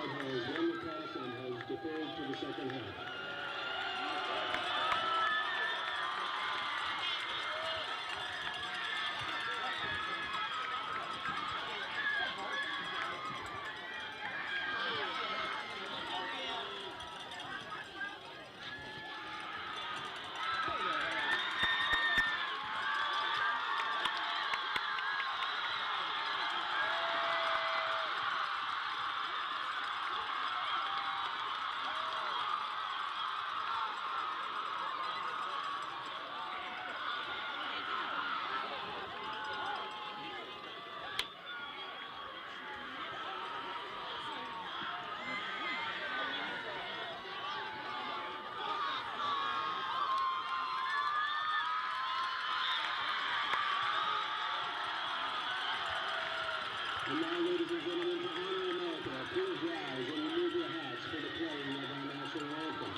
has won the toss and has deferred to the second half. And now, ladies and gentlemen, to honor America, please rise and remove your hats for the playing of our national anthem.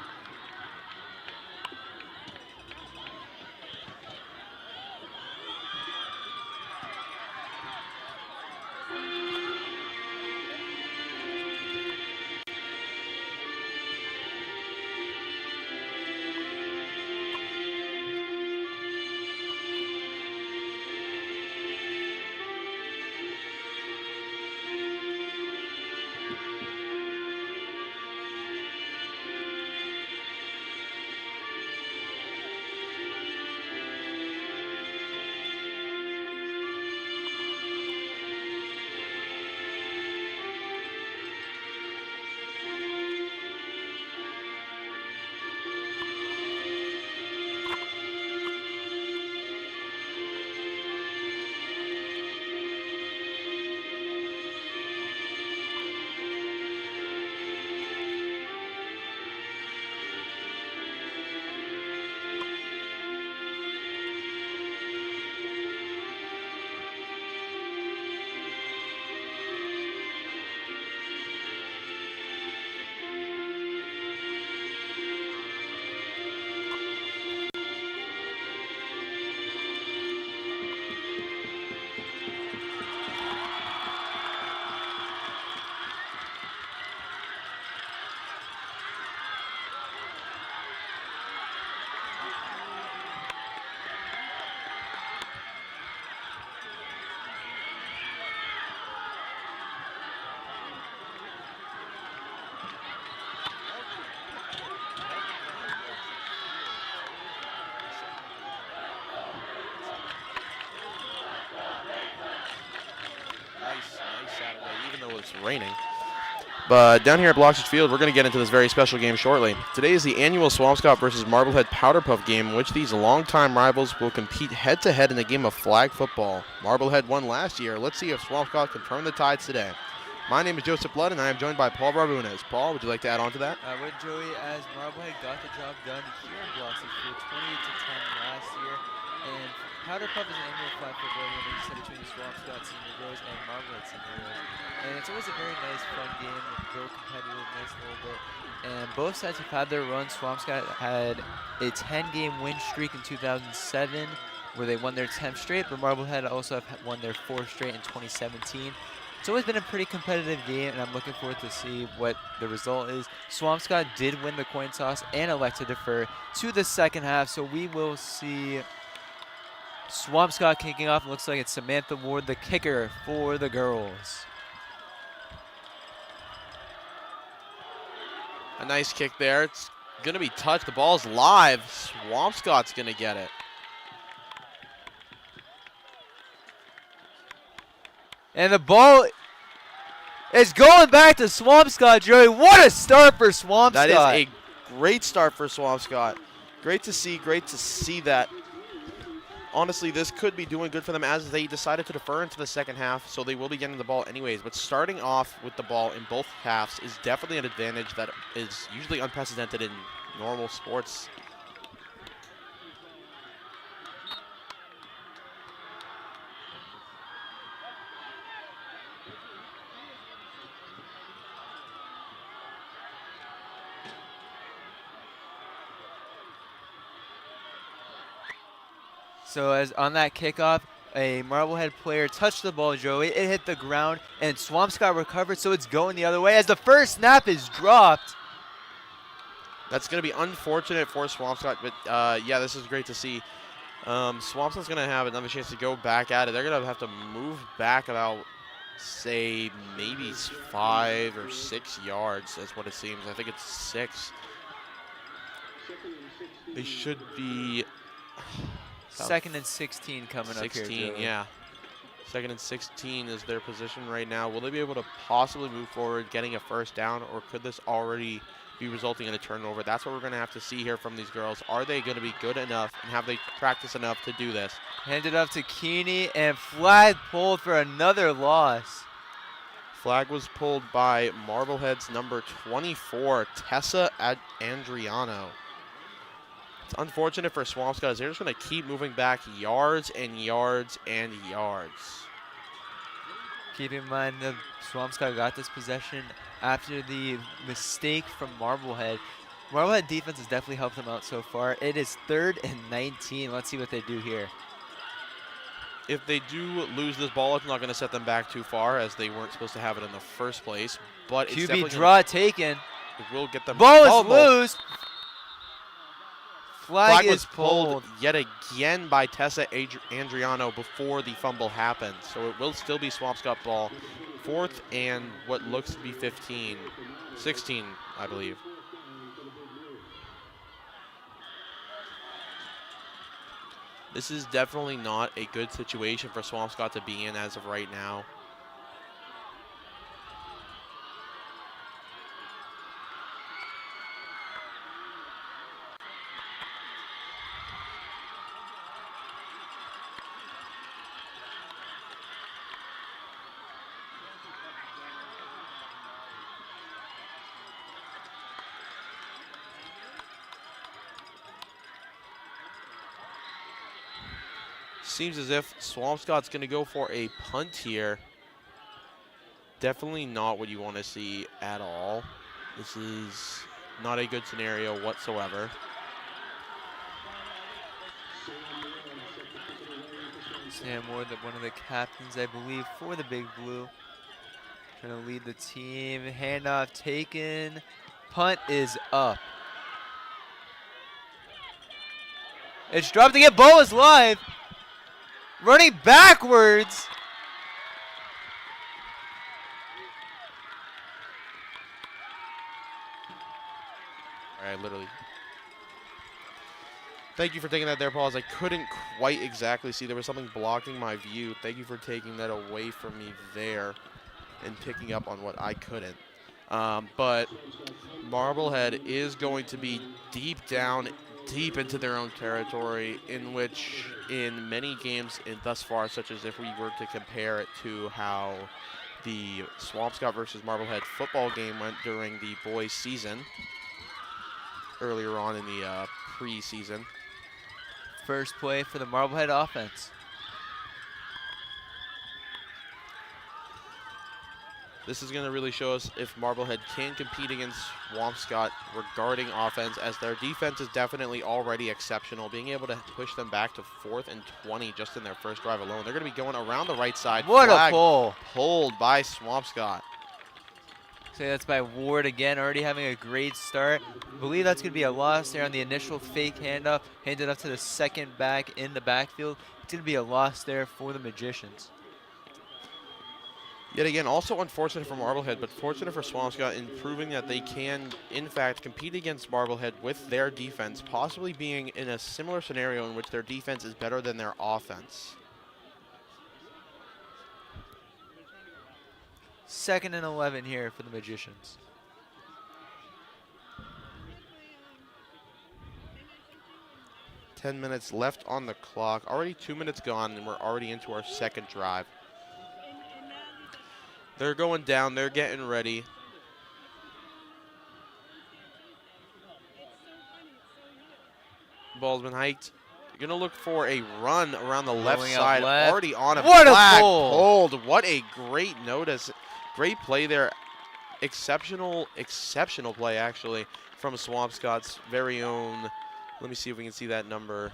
Nice Saturday, even though it's raining. But down here at Bloxage Field, we're going to get into this very special game shortly. Today is the annual Swampscott versus Marblehead Powderpuff game, in which these longtime rivals will compete head-to-head in a game of flag football. Marblehead won last year. Let's see if Swampscott can turn the tides today. My name is Joseph Blood, and I am joined by Paul Barbunas. Paul, would you like to add on to that? I would, Joey, as Marblehead got the job done here in Bloxage Field 28-10 last year. And Powderpuff is an annual flag football game that you said between the Swampscott Senior Girls and Marblehead Senior Girls. And it's always a very nice, fun game with real competitiveness a little bit. And both sides have had their run. Swampscott had a 10-game win streak in 2007 where they won their 10th straight, but Marblehead also have won their 4th straight in 2017. It's always been a pretty competitive game, and I'm looking forward to see what the result is. Swampscott did win the coin toss and elect to defer to the second half, so we will see Swampscott kicking off. It looks like it's Samantha Ward, the kicker for the girls. A nice kick there. It's going to be touched. The ball's live. Swampscott's going to get it. And the ball is going back to Swampscott, Joey. What a start for Swampscott. That is a great start for Swampscott. Great to see that. Honestly, this could be doing good for them as they decided to defer into the second half, so they will be getting the ball anyways. But starting off with the ball in both halves is definitely an advantage that is usually unprecedented in normal sports. So as on that kickoff, a Marblehead player touched the ball, Joey. It hit the ground, and Swampscott recovered, so it's going the other way as the first snap is dropped. That's going to be unfortunate for Swampscott, but yeah, this is great to see. Swampscott's going to have another chance to go back at it. They're going to have to move back about, say, maybe 5 or 6 yards. That's what it seems. I think it's 6. They should be... 2nd and 16 coming up here, 16, Joey. yeah. 2nd and 16 is their position right now. Will they be able to possibly move forward, getting a first down, or could this already be resulting in a turnover? That's what we're going to have to see here from these girls. Are they going to be good enough, and have they practiced enough to do this? Handed up to Keeney, and flag pulled for another loss. Flag was pulled by Marblehead's number 24, Tessa Andriano. It's unfortunate for Swampscott as they're just going to keep moving back yards and yards and yards. Keep in mind that Swampscott got this possession after the mistake from Marblehead. Marblehead defense has definitely helped them out so far. It is 3rd and 19. Let's see what they do here. If they do lose this ball, it's not going to set them back too far as they weren't supposed to have it in the first place. But it's QB draw taken. It will get them. Ball is loose. Flag was is pulled yet again by Tessa Andriano before the fumble happened. So it will still be Swampscott ball. 4th and what looks to be 16, I believe. This is definitely not a good situation for Swampscott to be in as of right now. Seems as if Swampscott's going to go for a punt here. Definitely not what you want to see at all. This is not a good scenario whatsoever. Sam Ward, one of the captains, I believe, for the Big Blue. Trying to lead the team. Handoff taken. Punt is up. It's dropped again. Ball is live. Running backwards. All right, literally. Thank you for taking that there, Paul, as I couldn't quite exactly see. There was something blocking my view. Thank you for taking that away from me there and picking up on what I couldn't. But Marblehead is going to be deep into their own territory, in which in many games thus far, such as if we were to compare it to how the Swampscott versus Marblehead football game went during the boys season earlier on in the preseason. First play for the Marblehead offense. This is going to really show us if Marblehead can compete against Swampscott regarding offense, as their defense is definitely already exceptional, being able to push them back to 4th and 20 just in their first drive alone. They're going to be going around the right side. What Flag a pull. Pulled by Swampscott. So that's by Ward again, already having a great start. I believe that's going to be a loss there on the initial fake handoff, handed up to the second back in the backfield. It's going to be a loss there for the Magicians. Yet again, also unfortunate for Marblehead, but fortunate for Swampscott in proving that they can, in fact, compete against Marblehead with their defense, possibly being in a similar scenario in which their defense is better than their offense. 2nd and 11 here for the Magicians. Ten minutes left on the clock. Already 2 minutes gone, and we're already into our second drive. They're going down. They're getting ready. Ball's been hiked. You're going to look for a run around the left side. Already on a flag. Pulled. What a great notice. Great play there. Exceptional play, actually, from Swampscott's very own. Let me see if we can see that number.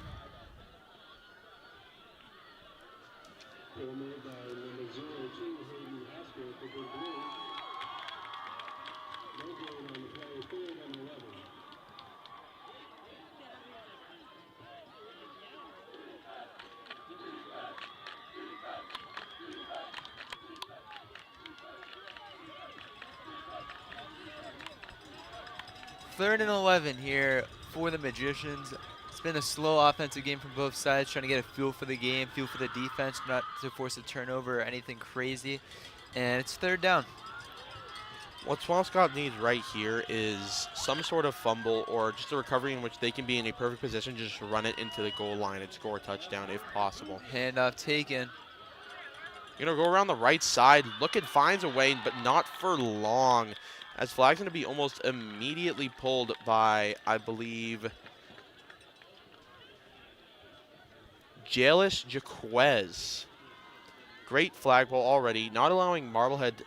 tackle made by number 02, Hayden Hasker for the Blue. No gain on the play, 3rd and 11. Third and 11 here for the Magicians. It's been a slow offensive game from both sides, trying to get a feel for the game, feel for the defense, not to force a turnover or anything crazy. And it's 3rd down. What Swampscott needs right here is some sort of fumble or just a recovery in which they can be in a perfect position to just run it into the goal line and score a touchdown if possible. Handoff taken. Go around the right side. Lookett finds a way, but not for long. As flag's going to be almost immediately pulled by, I believe, Jalis Jaquez. Great flagpole already, not allowing Marblehead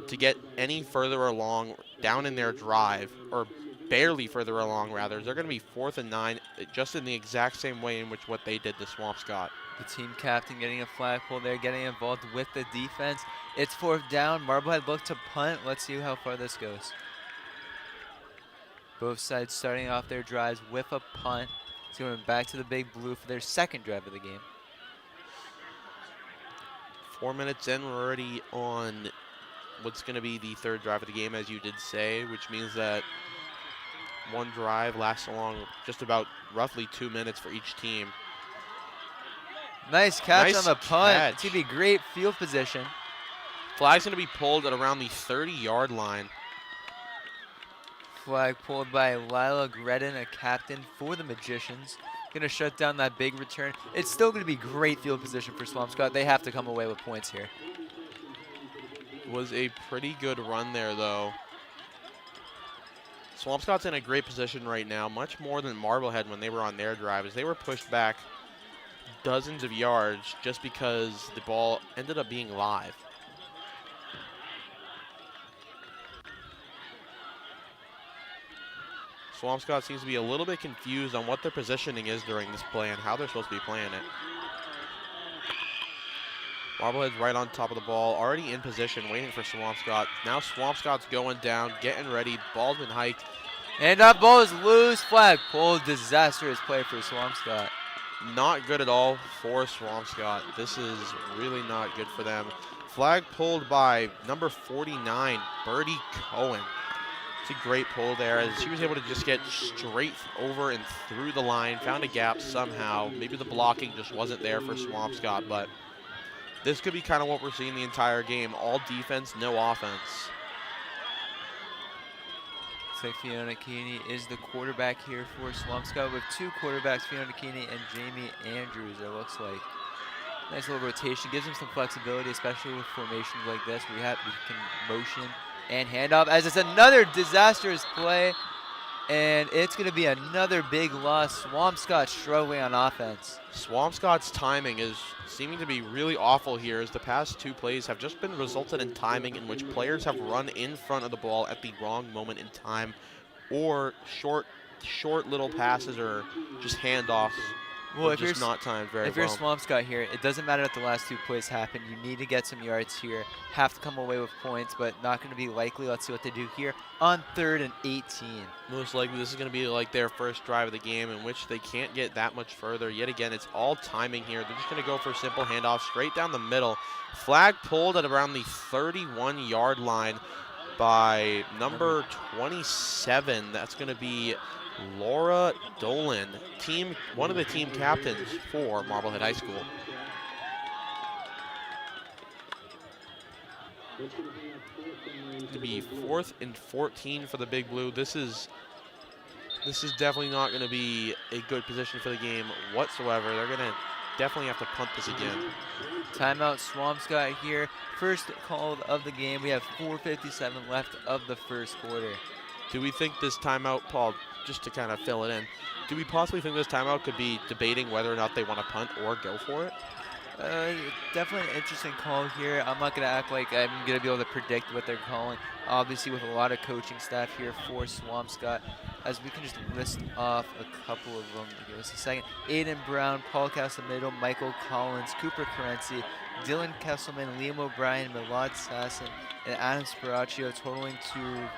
to get any further along down in their drive, or barely further along, rather. They're going to be 4th and 9, just in the exact same way in which what they did to Swampscott. The team captain getting a flagpole there, getting involved with the defense. It's 4th down. Marblehead look to punt. Let's see how far this goes. Both sides starting off their drives with a punt. It's going back to the Big Blue for their 2nd drive of the game. 4 minutes in, we're already on what's going to be the 3rd drive of the game, as you did say, which means that one drive lasts along just about roughly 2 minutes for each team. Nice catch Nice on the punt. catch. It's going to be great field position. Flag's going to be pulled at around the 30-yard line. Flag pulled by Lila Gredden, a captain for the Magicians. Going to shut down that big return. It's still going to be great field position for Swampscott. They have to come away with points here. Was a pretty good run there, though. Swampscott's in a great position right now, much more than Marblehead when they were on their drive, as they were pushed back dozens of yards just because the ball ended up being live. Swampscott seems to be a little bit confused on what their positioning is during this play and how they're supposed to be playing it. Marblehead's right on top of the ball, already in position, waiting for Swampscott. Now Swampscott's going down, getting ready. Ball's been hiked. And that ball is loose. Flag pulled. Disastrous play for Swampscott. Not good at all for Swampscott. This is really not good for them. Flag pulled by number 49, Birdie Cohen. It's a great pull there, as she was able to just get straight over and through the line, found a gap somehow. Maybe the blocking just wasn't there for Swampscott, but this could be kind of what we're seeing the entire game. All defense, no offense. Looks like Fiona Keeney is the quarterback here for Swampscott with 2 quarterbacks, Fiona Keeney and Jamie Andrews, it looks like. Nice little rotation, gives them some flexibility, especially with formations like this where we can motion and handoff, as it's another disastrous play, and it's going to be another big loss. Swampscott struggling on offense. Swampscott's timing is seeming to be really awful here, as the past 2 plays have just been resulted in timing in which players have run in front of the ball at the wrong moment in time, or short little passes or just handoffs. Well, if just not timed very well. If you're Swampscott here, it doesn't matter if the last 2 plays happen. You need to get some yards here. Have to come away with points, but not going to be likely. Let's see what they do here on 3rd and 18. Most likely this is going to be like their first drive of the game, in which they can't get that much further. Yet again, it's all timing here. They're just going to go for a simple handoff straight down the middle. Flag pulled at around the 31-yard line by number 27. That's going to be Laura Dolan, one of the team captains for Marblehead High School. It's going to be 4th and 14 for the Big Blue. This is definitely not going to be a good position for the game whatsoever. They're going to definitely have to punt this again. Timeout Swampscott here. First call of the game. We have 4:57 left of the first quarter. Do we think this timeout, Paul, just to kind of fill it in, do we possibly think this timeout could be debating whether or not they want to punt or go for it? Definitely an interesting call here. I'm not going to act like I'm going to be able to predict what they're calling. Obviously, with a lot of coaching staff here for Swampscott, as we can just list off a couple of them. Give us a second. Aiden Brown, Paul Casamiddle, Michael Collins, Cooper Carenzi, Dylan Kesselman, Liam O'Brien, Milad Sasson, and Adam Sparaccio, totaling to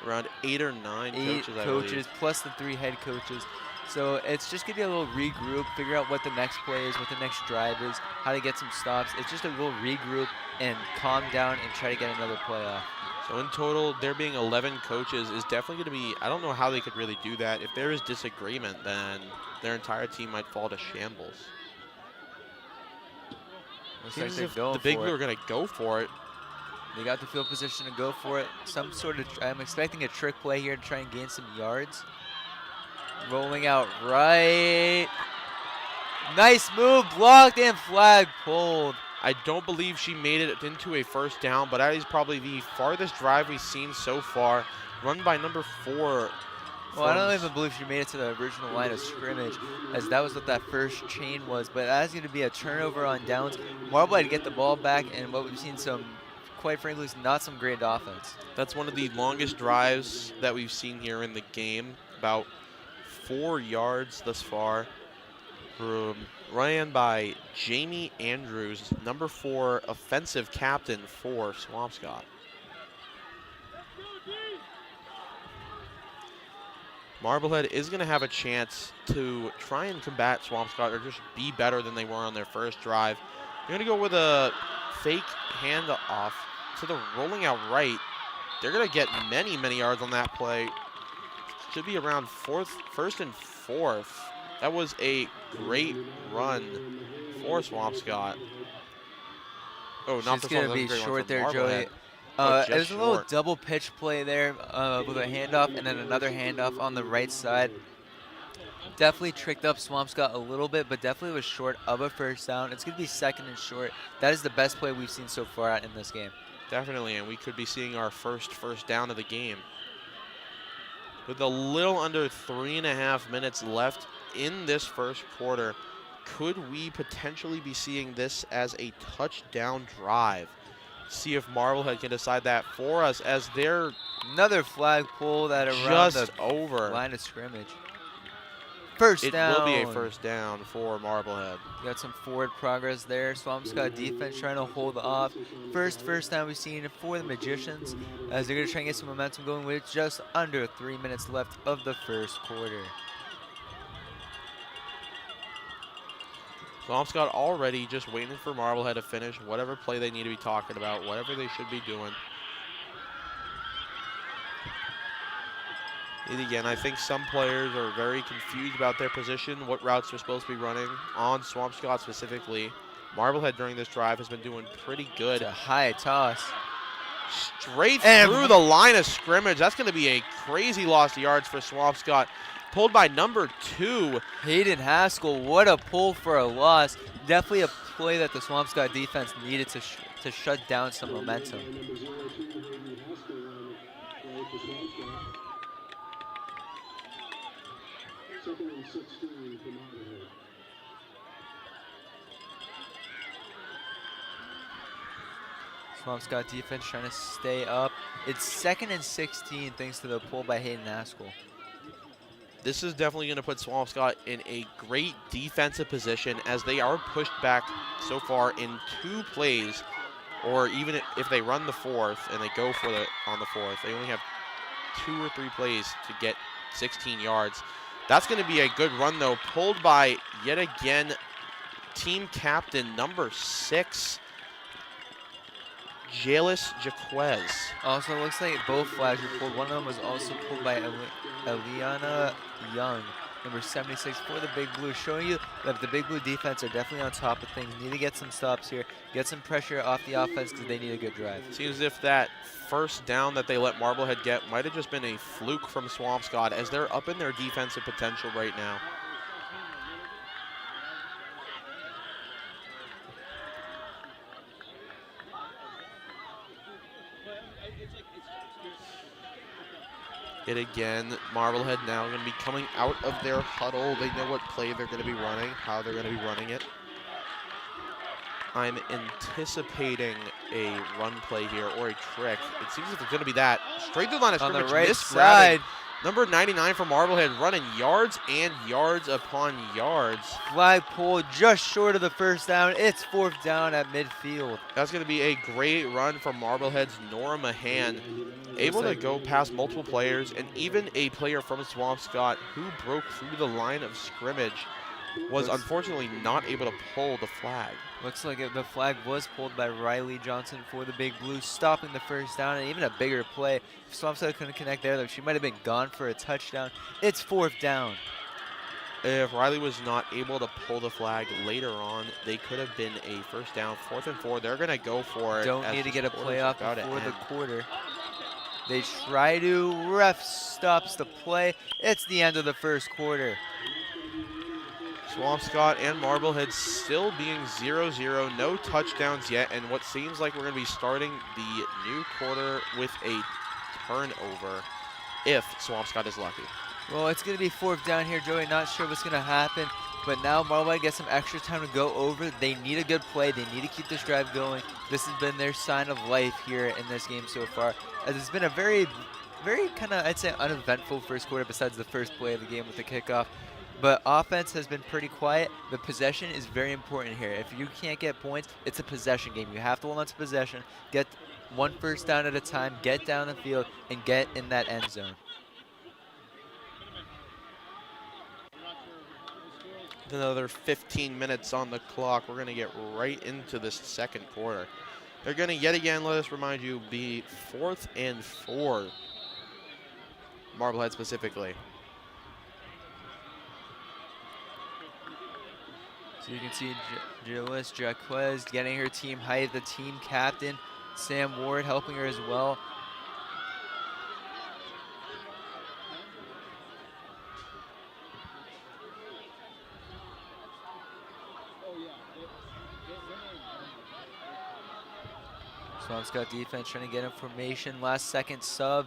Around 8 or 9 8 coaches, I coaches believe. plus the 3 head coaches. So it's just going to be a little regroup, figure out what the next play is, what the next drive is, how to get some stops. It's just a little regroup and calm down and try to get another play off. So in total, there being 11 coaches is definitely going to be, I don't know how they could really do that. If there is disagreement, then their entire team might fall to shambles. Looks like Seems they're if going the Big for Blue it. are going to go for it. They got the field position to go for it. Some sort of, I'm expecting a trick play here to try and gain some yards. Rolling out right. Nice move, blocked and flag pulled. I don't believe she made it into a first down, but that is probably the farthest drive we've seen so far, run by number 4. Well, I don't even believe she made it to the original line of scrimmage, as that was what that first chain was. But that's going to be a turnover on downs. Marblehead get the ball back, and what we've seen some, quite frankly, is not some great offense. That's one of the longest drives that we've seen here in the game, about 4 yards thus far. Ran by Jamie Andrews, number 4 offensive captain for Swampscott. Marblehead is going to have a chance to try and combat Swampscott or just be better than they were on their first drive. They're going to go with a fake handoff to the rolling out right. They're going to get many, many yards on that play. Should be around first and fourth. That was a great run for Swampscott. Oh, not She's for going Swampscott, to be that was a great short run for there, Joey. Marblehead. But It was just a little short. double pitch play there with a handoff and then another handoff on the right side. Definitely tricked up Swampscott a little bit, but definitely was short of a first down. It's going to be second and short. That is the best play we've seen so far in this game. Definitely, and we could be seeing our first down of the game. With a little under 3.5 minutes left in this first quarter, could we potentially be seeing this as a touchdown drive? See if Marblehead can decide that for us, as they're Another flag pull that around just the over. line of scrimmage. First down. It will be a first down for Marblehead. Got some forward progress there. Swampscott defense trying to hold off. First down we've seen for the Magicians, as they're going to try and get some momentum going with just under 3 minutes left of the first quarter. Swampscott already just waiting for Marblehead to finish whatever play they need to be talking about, whatever they should be doing. And again, I think some players are very confused about their position, what routes they're supposed to be running on Swampscott specifically. Marblehead during this drive has been doing pretty good. It's a high toss. Straight through the line of scrimmage. That's going to be a crazy loss of yards for Swampscott. Pulled by number 2. Hayden Haskell, what a pull for a loss. Definitely a play that the Swampscott defense needed to shut down some momentum. Second and 16 for Marblehead. Swampscott defense trying to stay up. It's second and 16 thanks to the pull by Hayden Haskell. This is definitely going to put Swampscott in a great defensive position, as they are pushed back so far in 2 plays, or even if they run the 4th and they go for on the 4th, they only have 2 or 3 plays to get 16 yards. That's going to be a good run, though, pulled by, yet again, team captain number 6, Jalis Jaquez. Also, looks like both flags were pulled. One of them was also pulled by Eliana Young, number 76 for the Big Blue, showing you that the Big Blue defense are definitely on top of things. Need to get some stops here, get some pressure off the offense because they need a good drive. Seems as if that first down that they let Marblehead get might have just been a fluke from Swampscott, as they're up in their defensive potential right now. It again, Marblehead now going to be coming out of their huddle. They know what play they're going to be running, how they're going to be running it. I'm anticipating a run play here or a trick. It seems like it's going to be that. Straight to the line of On scrimmage. the right missed side. grabbing. Number 99 for Marblehead running yards and yards upon yards. Flagpole just short of the first down. It's 4th down at midfield. That's going to be a great run from Marblehead's Nora Mahan. Able to go past multiple players, and even a player from Swampscott who broke through the line of scrimmage was unfortunately not able to pull the flag. Looks like the flag was pulled by Riley Johnson for the Big Blue, stopping the first down, and even a bigger play. If Swampscott couldn't connect there, though, she might have been gone for a touchdown. It's 4th down. If Riley was not able to pull the flag later on, they could have been a first down, 4th and 4. They're going to go for it. Don't need to get a play off before the quarter. They try to. Ref stops the play. It's the end of the first quarter. Swampscott and Marblehead still being 0-0, no touchdowns yet, and what seems like we're going to be starting the new quarter with a turnover if Swampscott is lucky. Well, it's going to be 4th down here, Joey. Not sure what's going to happen, but now Marblehead gets some extra time to go over. They need a good play. They need to keep this drive going. This has been their sign of life here in this game so far, as it's been a very kind of, I'd say, uneventful first quarter besides the first play of the game with the kickoff. But offense has been pretty quiet. The possession is very important here. If you can't get points, it's a possession game. You have to hold on to possession, get one first down at a time, get down the field, and get in that end zone. Another 15 minutes on the clock. We're going to get right into this second quarter. They're going to yet again, let us remind you, be 4th and 4. Marblehead specifically. So you can see Gilles Jaquez getting her team height, the team captain, Sam Ward helping her as well. Swampscott defense trying to get information, last second sub.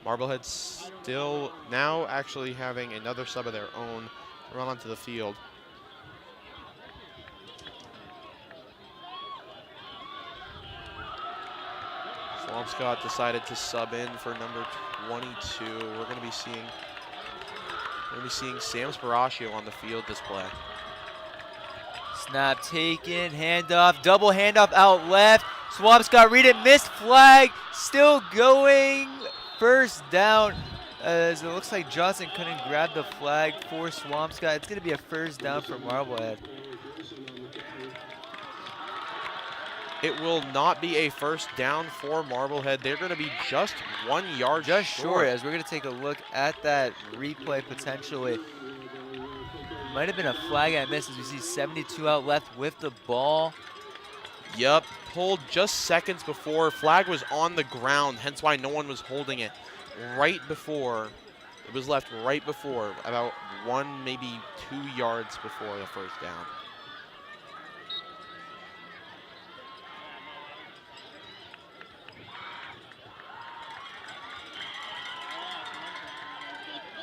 Marblehead still now actually having another sub of their own run onto the field. Swampscott decided to sub in for number 22. We're going to be seeing Sam Sparaccio on the field this play. Snap taken, handoff, double handoff out left. Swampscott read it, missed flag, still going. First down, as it looks like Johnson couldn't grab the flag for Swampscott. It's going to be a first down for Marblehead. It will not be a first down for Marblehead. They're going to be just 1 yard short. As we're going to take a look at that replay potentially. Might have been a flag I missed as we see 72 out left with the ball. Yep, pulled just seconds before. Flag was on the ground, hence why no one was holding it. Right before, it was left right before, about 1, maybe 2 yards before the first down.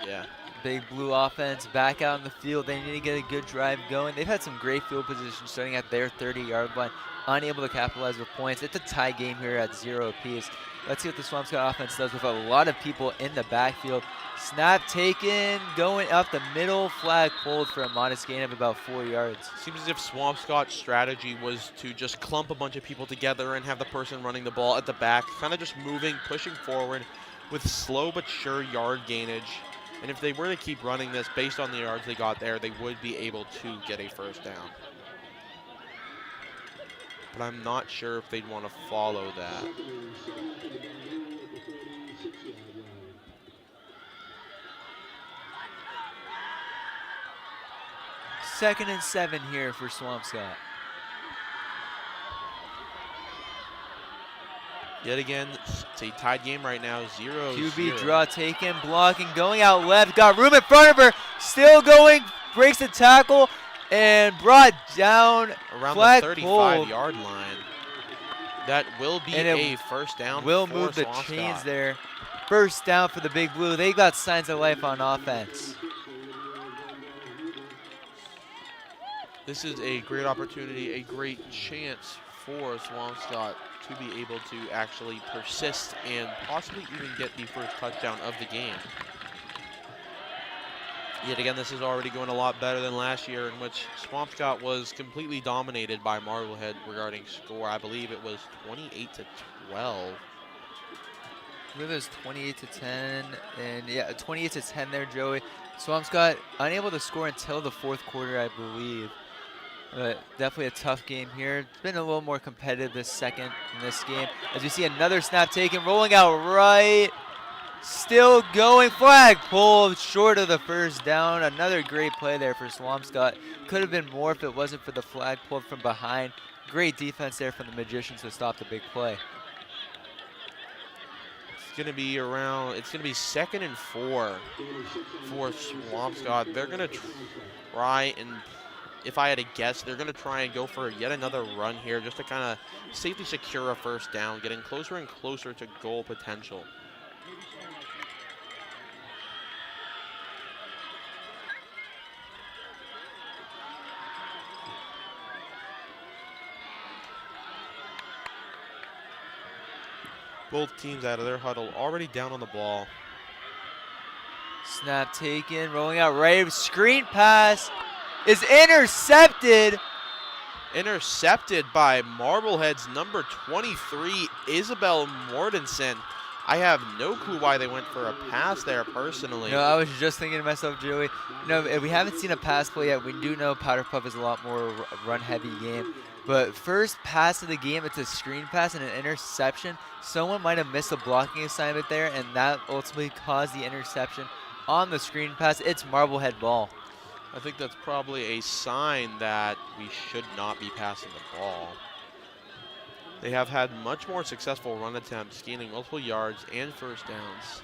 Yeah. Big Blue offense back out in the field. They need to get a good drive going. They've had some great field position starting at their 30-yard line, unable to capitalize with points. It's a tie game here at 0 apiece. Let's see what the Swampscott offense does with a lot of people in the backfield. Snap taken, going up the middle, flag pulled for a modest gain of about 4 yards. Seems as if Swampscott's strategy was to just clump a bunch of people together and have the person running the ball at the back, kind of just moving, pushing forward with slow but sure yard gainage. And if they were to keep running this based on the yards they got there, they would be able to get a first down. But I'm not sure if they'd want to follow that. Second and 7 here for Swampscott. Yet again, it's a tied game right now, 0-0. QB draw taken, blocking, going out left, got room in front of her, still going, breaks the tackle, and brought down around flag the 35-yard line. That will be a first down. Will for move the Swampscott. chains there. First down for the Big Blue. They got signs of life on offense. This is a great opportunity, a great chance for Swampscott to be able to actually persist and possibly even get the first touchdown of the game. Yet again, this is already going a lot better than last year, in which Swampscott was completely dominated by Marblehead regarding score. I believe it was 28-12. I believe it was 28-10, and yeah, 28-10 there, Joey. Swampscott unable to score until the fourth quarter, I believe. But definitely a tough game here. It's been a little more competitive this in this game. As we see another snap taken, rolling out right. Still going, flag pulled short of the first down. Another great play there for Swampscott. Could have been more if it wasn't for the flag pulled from behind. Great defense there from the Magicians to stop the big play. It's going to be 2nd and 4 for Swampscott. They're going to try and, if I had to guess, they're going to try and go for yet another run here just to kind of safely secure a first down, getting closer and closer to goal potential. Both teams out of their huddle already down on the ball. Snap taken, rolling out right. Screen pass is intercepted. Intercepted by Marblehead's number 23, Isabel Mortensen. I have no clue why they went for a pass there personally. No, I was just thinking to myself, Joey, we haven't seen a pass play yet. We do know Powderpuff is a lot more run-heavy game. But first pass of the game, it's a screen pass and an interception. Someone might have missed a blocking assignment there, and that ultimately caused the interception on the screen pass. It's Marblehead ball. I think that's probably a sign that we should not be passing the ball. They have had much more successful run attempts, gaining multiple yards and first downs.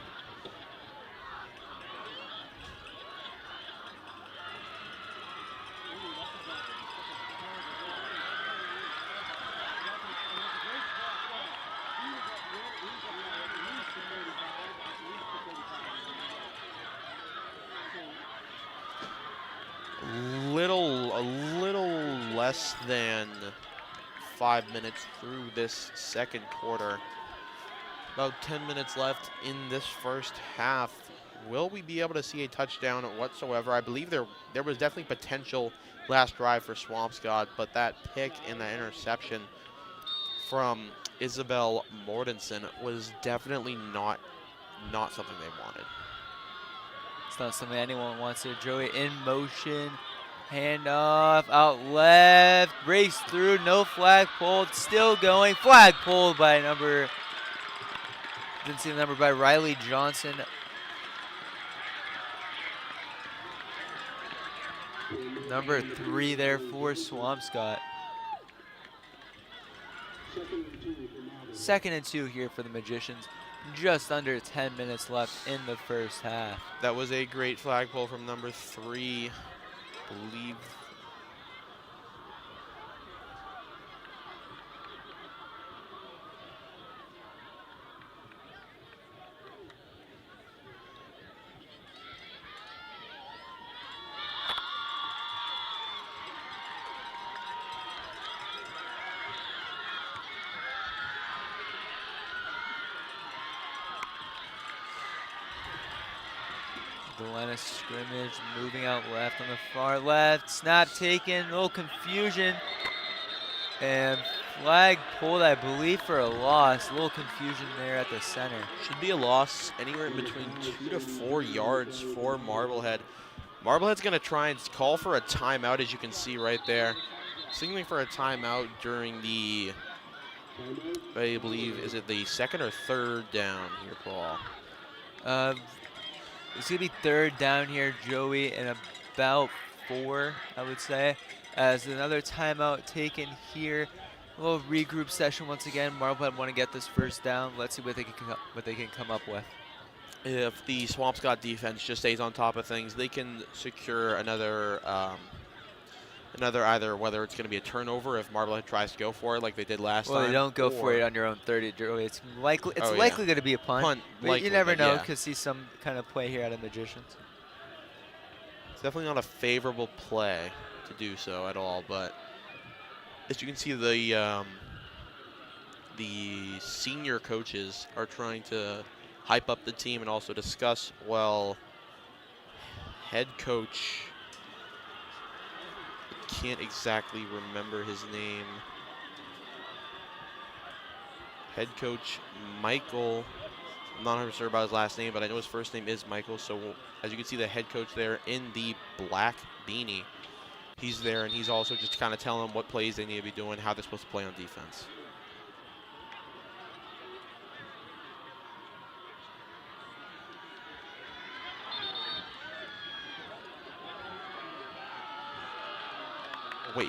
A little less than 5 minutes through this second quarter. About 10 minutes left in this first half. Will we be able to see a touchdown whatsoever? I believe there was definitely potential last drive for Swampscott, but that pick and that interception from Isabel Mortensen was definitely not something they wanted. It's not something anyone wants here. Joey in motion. Handoff out left. Race through. No flag pulled. Still going. Flag pulled by didn't see the number, by Riley Johnson. Number 3 there for Swampscott. 2nd and 2 here for the Magicians. Just under 10 minutes left in the first half. That was a great flag pull from number 3. Believe the line of scrimmage, moving out left on the far left. Snap taken, a little confusion. And flag pulled, I believe, for a loss. A little confusion there at the center. should be a loss anywhere in between 2 to 4 yards for Marblehead. Marblehead's going to try and call for a timeout, as you can see right there. Signaling for a timeout during the, I believe, is it the 2nd or 3rd down here, Paul? It's going to be 3rd down here, Joey, and about 4, I would say. As another timeout taken here. A little regroup session once again. Marblehead want to get this first down. Let's see what they can come up with. If the Swampscott defense just stays on top of things, they can secure another either, whether it's going to be a turnover if Marblehead tries to go for it like they did last time. Well, they don't go for it on your own 30, Joey. It's likely going to be a punt. Punt, but likely, you never know. yeah. Could see some kind of play here out of Magicians. It's definitely not a favorable play to do so at all, but as you can see, the senior coaches are trying to hype up the team and also discuss, well, head coach, can't exactly remember his name. Head coach Michael, I'm not 100% sure about his last name, but I know his first name is Michael. So as you can see, the head coach there in the black beanie, he's there, and he's also just kind of telling them what plays they need to be doing, how they're supposed to play on defense. Wait.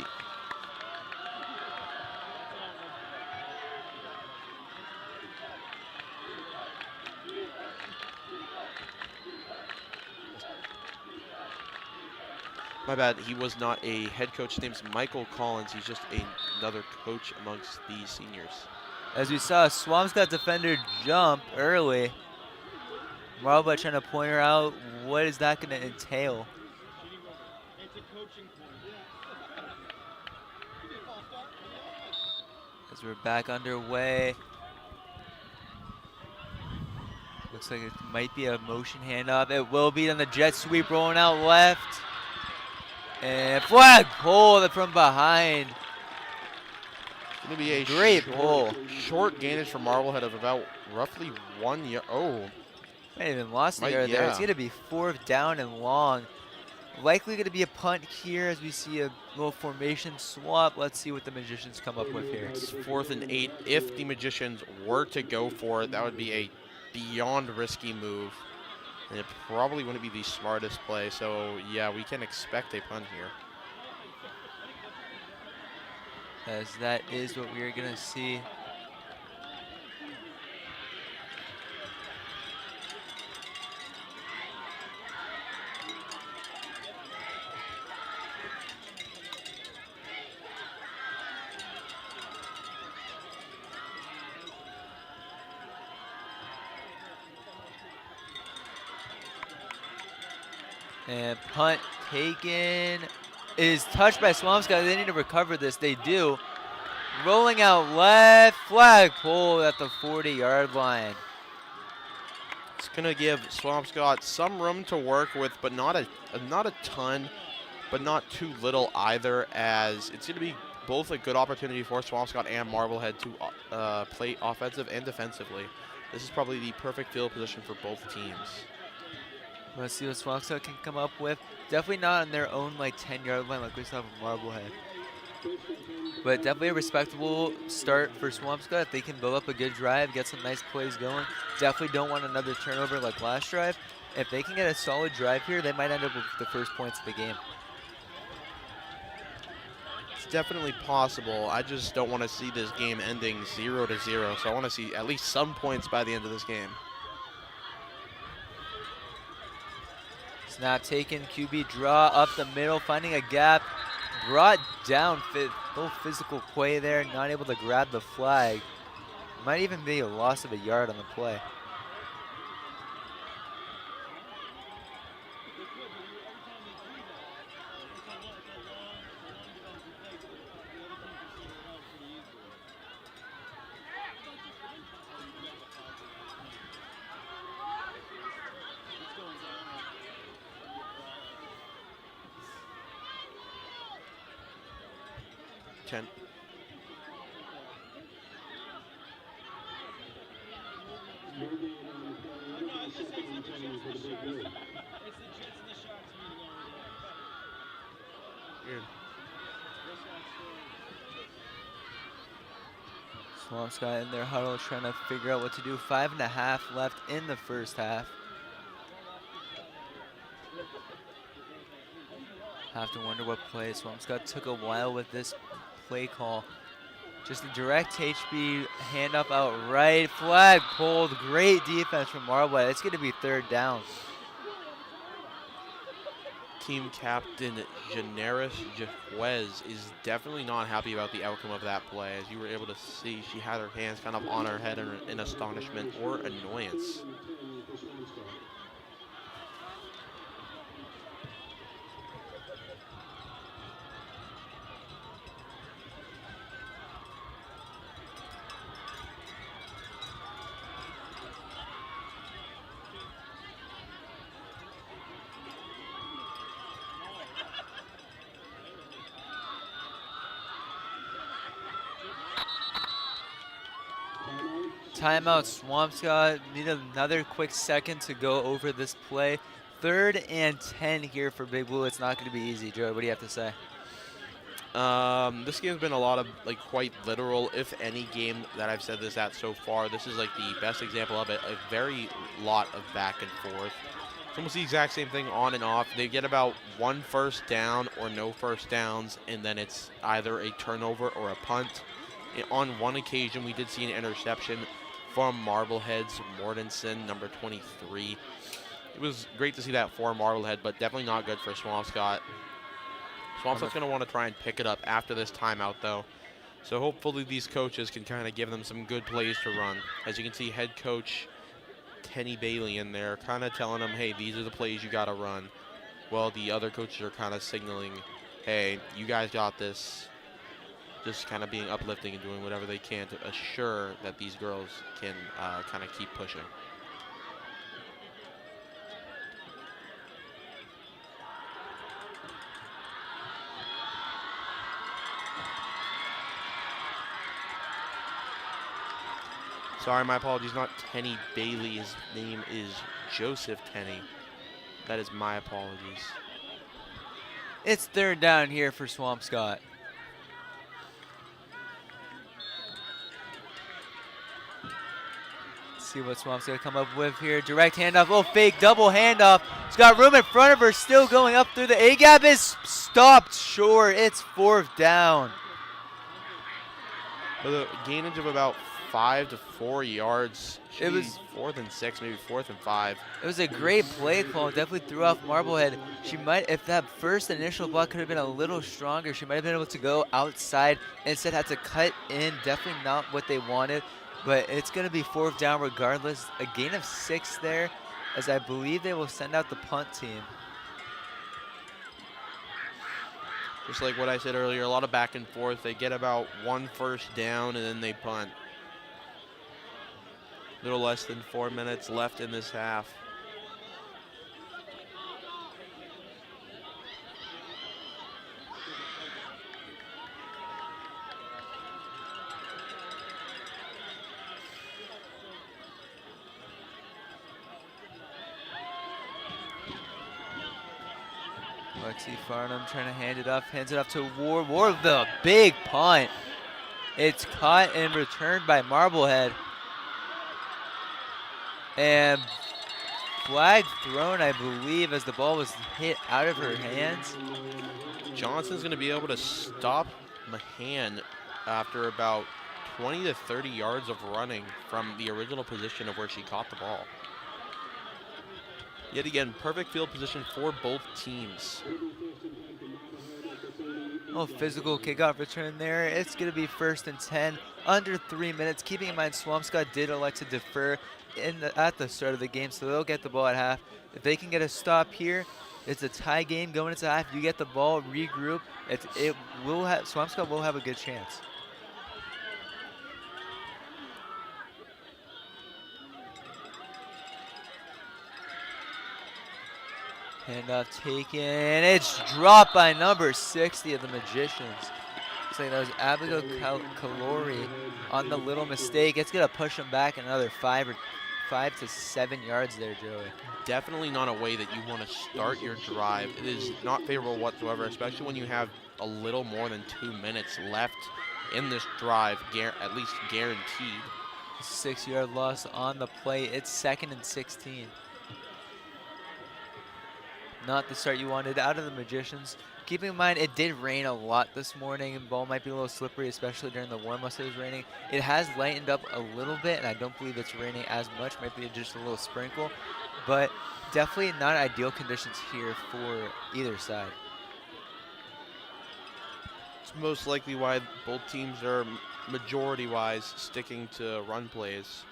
My bad, he was not a head coach. His name's Michael Collins. He's just another coach amongst the seniors. As we saw, Swampscott defender jump early. Marblehead trying to point her out. What is that going to entail? As we're back underway. Looks like it might be a motion handoff. It will be on the jet sweep rolling out left. And flag pull from behind. It's going to be a great pull. Short gainage for Marblehead of about roughly 1 yard. Oh. Might have even lost the yard there. It's going to be 4th down and long. Likely going to be a punt here as we see a little formation swap. Let's see what the Magicians come up with here. It's 4th and 8. If the Magicians were to go for it, that would be a beyond risky move. And it probably wouldn't be the smartest play. So, yeah, we can expect a punt here. As that is what we are going to see. And punt taken is touched by Swampscott. They need to recover this. They do. Rolling out left, flag pull at the 40-yard line. It's going to give Swampscott some room to work with, but not a ton, but not too little either, as it's going to be both a good opportunity for Swampscott and Marblehead to play offensive and defensively. This is probably the perfect field position for both teams. Let's see what Swampscott can come up with. Definitely not on their own 10-yard line like we saw from Marblehead. But definitely a respectable start for Swampscott. If they can build up a good drive, get some nice plays going. Definitely don't want another turnover like last drive. If they can get a solid drive here, they might end up with the first points of the game. It's definitely possible. I just don't want to see this game ending 0-0. So I want to see at least some points by the end of this game. Snap taken, QB draw up the middle, finding a gap. Brought down, little physical play there, not able to grab the flag. Might even be a loss of a yard on the play. Swampscott in their huddle trying to figure out what to do. 5.5 left in the first half. Have to wonder what play. Swampscott took a while with this play call. Just a direct HB handoff out right. Flag pulled. Great defense from Marblehead. It's going to be 3rd down. Team captain Generis Jaquez is definitely not happy about the outcome of that play. As you were able to see, she had her hands kind of on her head in astonishment or annoyance. timeout, Swampscott. Need another quick second to go over this play. 3rd and 10 here for Big Blue. It's not going to be easy. Joey, what do you have to say? This game's been a lot of quite literal, if any game that I've said this at so far. This is the best example of it. A very lot of back and forth. It's almost the exact same thing on and off. They get about 1 first down or no first downs, and then it's either a turnover or a punt. On one occasion, we did see an interception from Marblehead's Mortensen, number 23. It was great to see that for Marblehead, but definitely not good for Swampscott. Swampscott's going to want to try and pick it up after this timeout, though. So hopefully these coaches can kind of give them some good plays to run. As you can see, head coach Tenny Bailey in there kind of telling them, hey, these are the plays you got to run. Well, the other coaches are kind of signaling, hey, you guys got this. Just kind of being uplifting and doing whatever they can to assure that these girls can kind of keep pushing. Sorry, my apologies, not Tenny Bailey. His name is Joseph Tenny. That is my apologies. It's 3rd down here for Swampscott. See what Swampscott come up with here. Direct handoff, little fake double handoff. She's got room in front of her, still going up through the A-gap. Is stopped short. It's 4th down. With a gainage of about 5 to 4 yards. It was 4th and 6, maybe 4th and 5. It was a great play call. Definitely threw off Marblehead. She might, if that first initial block could have been a little stronger, she might have been able to go outside and instead had to cut in. Definitely not what they wanted, but it's going to be 4th down regardless. A gain of 6 there, as I believe they will send out the punt team. Just like what I said earlier, a lot of back and forth. They get about 1 first down and then they punt. A little less than 4 minutes left in this half. Lexi Farnham trying to hand it off, hands it off to Ward. Ward with a big punt. It's caught and returned by Marblehead. And flag thrown, I believe, as the ball was hit out of her hands. Johnson's going to be able to stop Mahan after about 20 to 30 yards of running from the original position of where she caught the ball. Yet again, perfect field position for both teams. Oh, physical kickoff return there. It's going to be 1st and 10, under 3 minutes. Keeping in mind, Swampscott did elect to defer at the start of the game, so they'll get the ball at half. If they can get a stop here, it's a tie game going into half. You get the ball, regroup. Swampscott will have a good chance. Handoff taken. It's dropped by number 60 of the Magicians. Looks like that was Abigail Calori on the little mistake. It's going to push him back another 5 to 7 yards there, Joey. Definitely not a way that you want to start your drive. It is not favorable whatsoever, especially when you have a little more than 2 minutes left in this drive, at least guaranteed. 6-yard loss on the play. It's 2nd and 16. Not the start you wanted out of the Magicians. Keeping in mind, it did rain a lot this morning, and ball might be a little slippery, especially during the warm-ups it was raining. It has lightened up a little bit, and I don't believe it's raining as much. Might be just a little sprinkle, but definitely not ideal conditions here for either side. It's most likely why both teams are majority-wise sticking to run plays.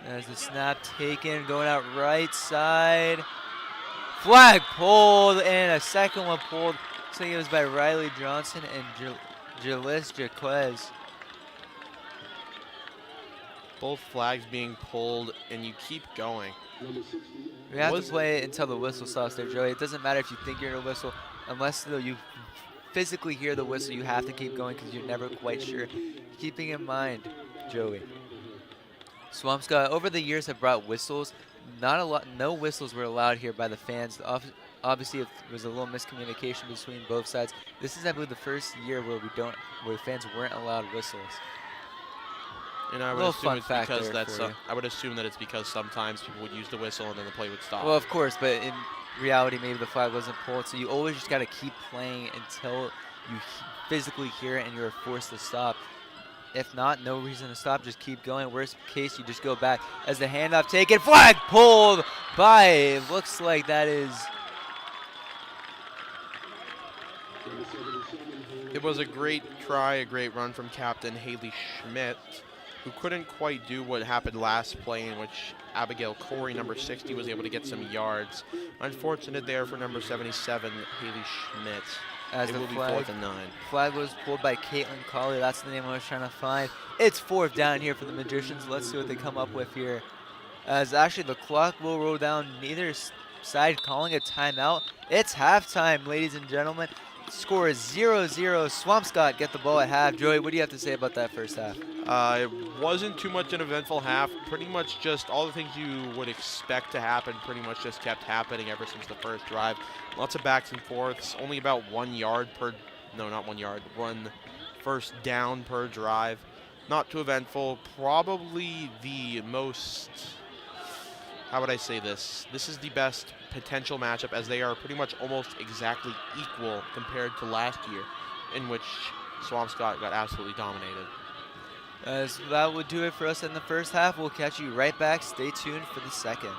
There's the snap taken, going out right side. Flag pulled, and a second one pulled. Looks like it was by Riley Johnson and Jalis Jaquez. Both flags being pulled, and you keep going. We have to play it until the whistle stops there, Joey. It doesn't matter if you think you're in a whistle. Unless you physically hear the whistle, you have to keep going because you're never quite sure. You keeping in mind, Joey, Swampscott over the years have brought whistles. Not a lot, no whistles were allowed here by the fans. Obviously, it was a little miscommunication between both sides. This is, I believe, the first year where fans weren't allowed whistles. And I would Little assume fun it's fact because there that's. for you. I would assume that it's because sometimes people would use the whistle and then the play would stop. Well, of course, but in reality, maybe the flag wasn't pulled, so you always just got to keep playing until you physically hear it and you're forced to stop. If not, no reason to stop. Just keep going. Worst case, you just go back. As the handoff taken, flag pulled by. Looks like that is. It was a great try, a great run from Captain Haley Schmidt, who couldn't quite do what happened last play, in which Abigail Corey, number 60, was able to get some yards. Unfortunate there for number 77, Haley Schmidt. As it the will be flag, 4th and 9. Flag was pulled by Caitlin Colley. That's the name I was trying to find. It's 4th down here for the Magicians. Let's see what they come up with here. As actually the clock will roll down, neither side calling a timeout. It's halftime, ladies and gentlemen. Score is 0-0. Swampscott get the ball at half. Joey, what do you have to say about that first half? It wasn't too much an eventful half. Pretty much just all the things you would expect to happen pretty much just kept happening ever since the first drive. Lots of backs and forths. Only about 1 yard per, no, not 1 yard, 1 first down per drive. Not too eventful. Probably the most, how would I say this? This is the best potential matchup, as they are pretty much almost exactly equal compared to last year, in which Swampscott got absolutely dominated. So that would do it for us in the first half. We'll catch you right back. Stay tuned for the second.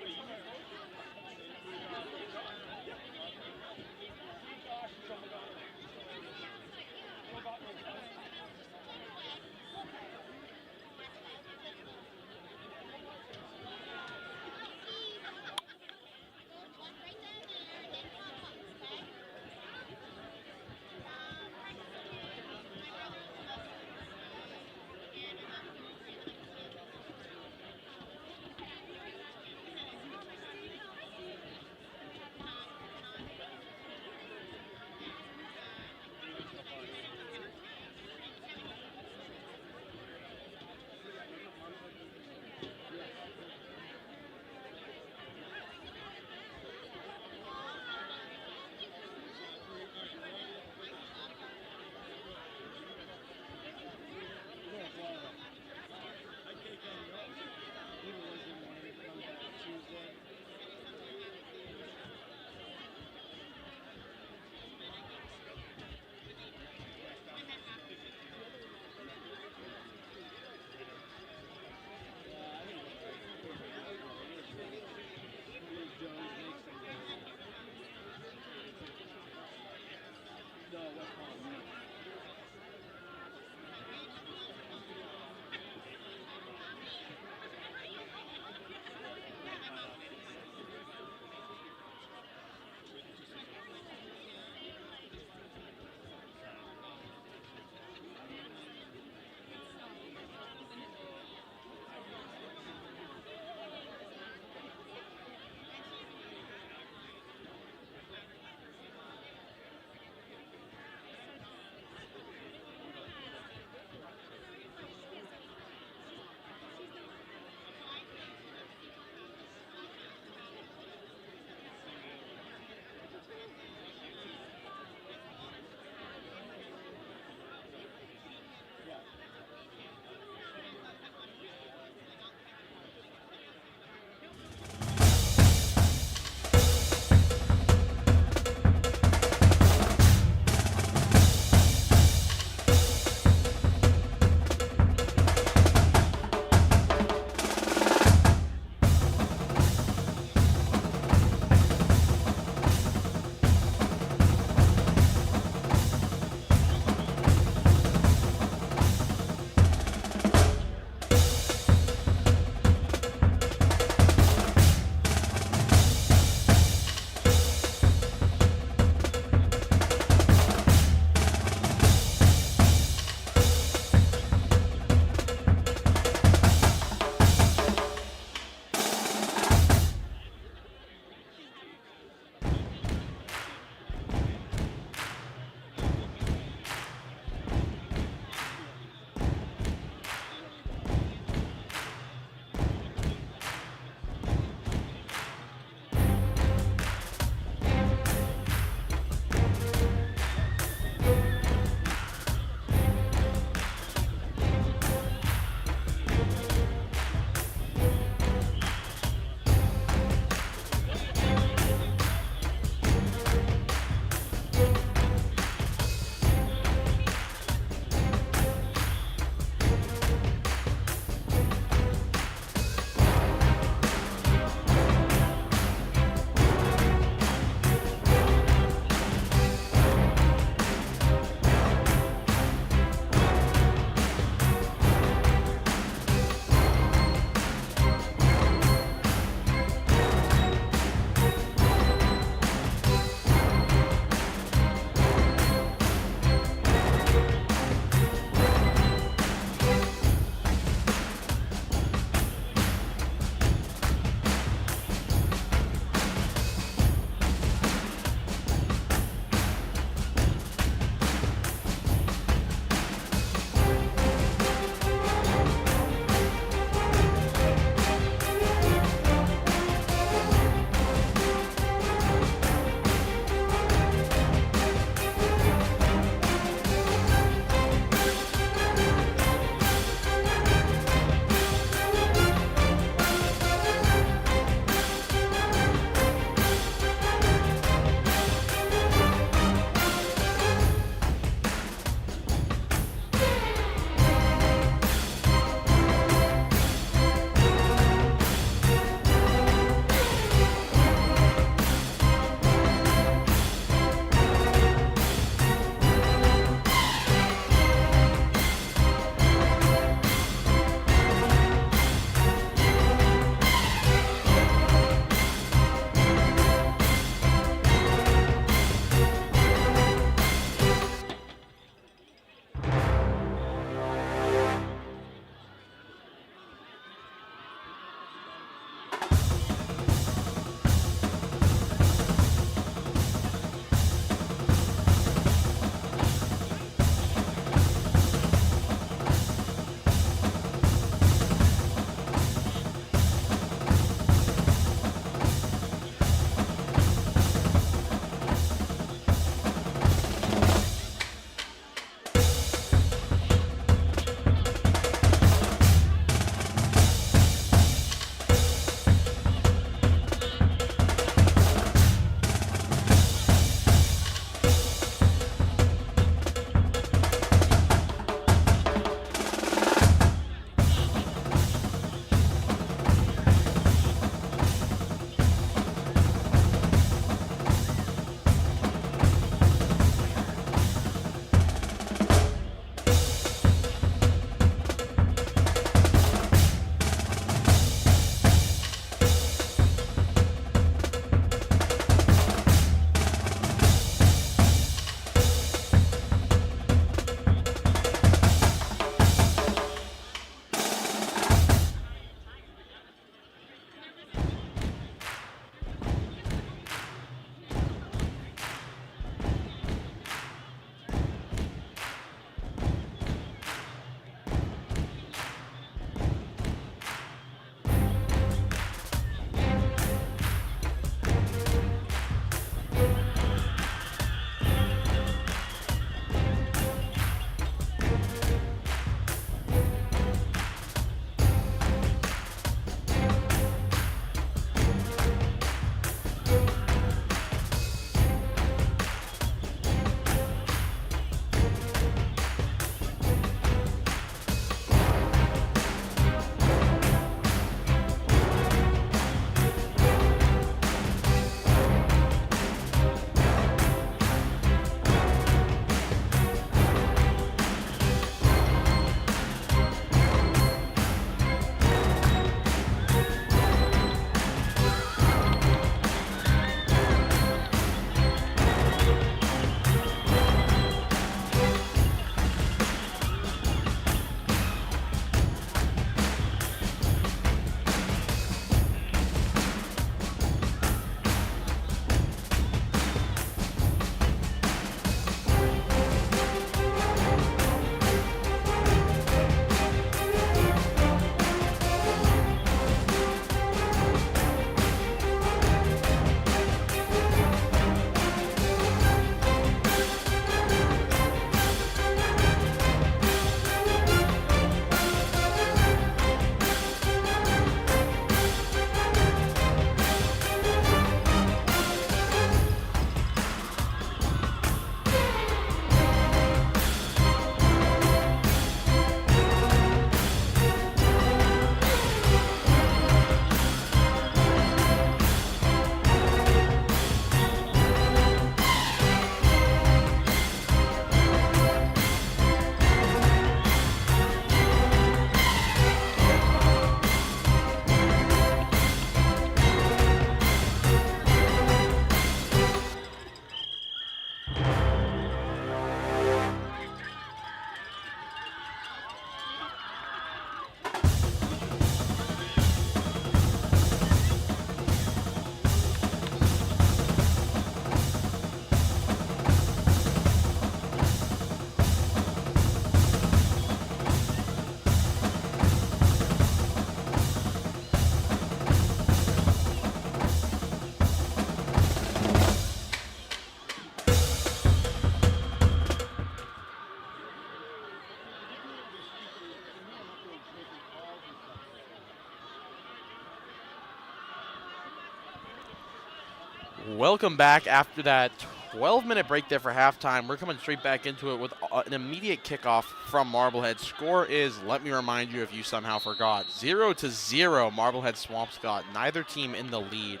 Welcome back after that 12-minute break there for halftime. We're coming straight back into it with an immediate kickoff from Marblehead. Score is, let me remind you if you somehow forgot, 0-0 Marblehead Swampscott. Neither team in the lead.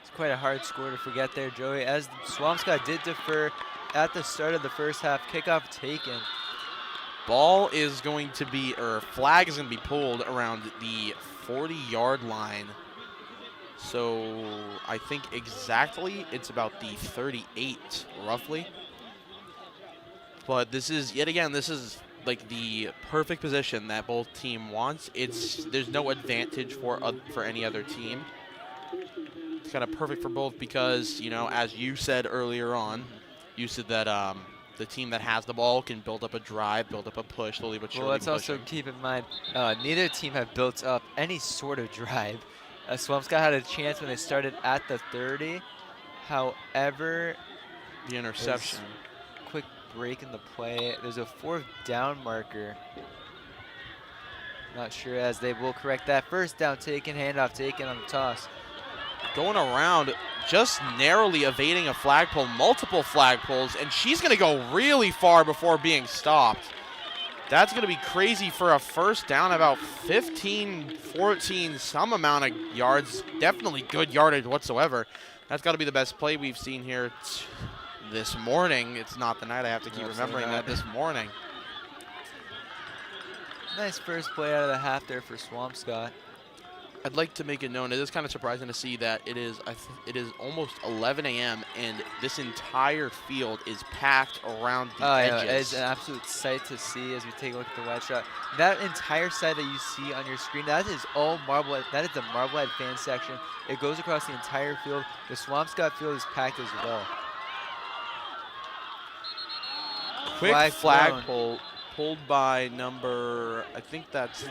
It's quite a hard score to forget there, Joey, as Swampscott did defer at the start of the first half. Kickoff taken. Ball is going to be, or flag is going to be pulled around the 40-yard line. So I think exactly it's about the 38, roughly. But this is, yet again, this is like the perfect position that both team wants. There's no advantage for any other team. It's kind of perfect for both because, you know, as you said earlier on, you said that the team that has the ball can build up a drive, build up a push, slowly but surely. Well, let's also keep in mind, neither team have built up any sort of drive. Swampscott had a chance when they started at the 30. However, the interception. Quick break in the play. There's a 4th down marker. Not sure as they will correct that. First down taken, handoff taken on the toss. Going around, just narrowly evading a flagpole, multiple flagpoles, and she's going to go really far before being stopped. That's going to be crazy for a first down, about 15, 14, some amount of yards. Definitely good yardage whatsoever. That's got to be the best play we've seen here this morning. It's not the night. I have to keep remembering that this morning. Nice first play out of the half there for Swampscott. I'd like to make it known, it is kind of surprising to see that it is almost 11 a.m. and this entire field is packed around the edges. Yeah, it's an absolute sight to see as we take a look at the wide shot. That entire side that you see on your screen, that is all Marblehead. That is the Marblehead fan section. It goes across the entire field. The Swampscott field is packed as well. Quick flag pulled by number, I think that's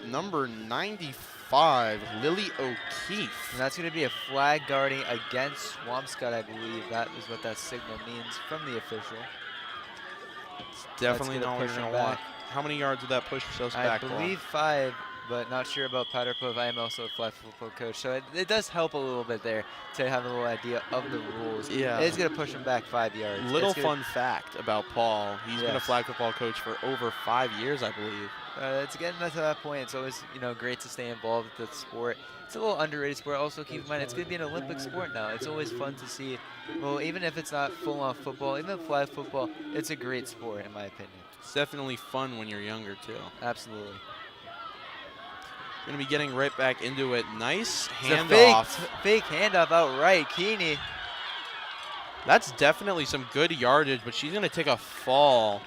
number 95, Lily O'Keefe. And that's going to be a flag guarding against Swampscott, I believe. That is what that signal means from the official. It's definitely not what you're going to want. How many yards did that push us back? I believe 5, but not sure about Powderpuff. I am also a flag football coach, so it does help a little bit there to have a little idea of the rules. Yeah. It's going to push him back 5 yards. Little fun fact about Paul. He's been a flag football coach for over 5 years, I believe. It's getting to that point. It's always, great to stay involved with the sport. It's a little underrated sport. Also, keep in mind, it's going to be an Olympic sport now. It's always fun to see. Well, even if it's not full-on football, even flag football, it's a great sport, in my opinion. It's definitely fun when you're younger, too. Absolutely. Going to be getting right back into it. Nice handoff. Fake handoff outright. Keeney. That's definitely some good yardage, but she's going to take a fall.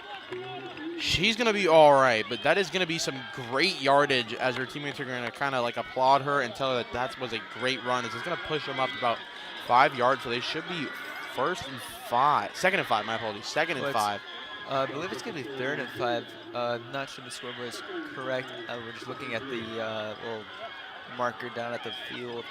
She's going to be all right, but that is going to be some great yardage as her teammates are going to kind of like applaud her and tell her that was a great run. It's going to push them up about 5 yards, so they should be second and five, my apologies, second and 5. I believe it's going to be 3rd and 5. I'm not sure the scoreboard is correct. We're just looking at the little marker down at the field.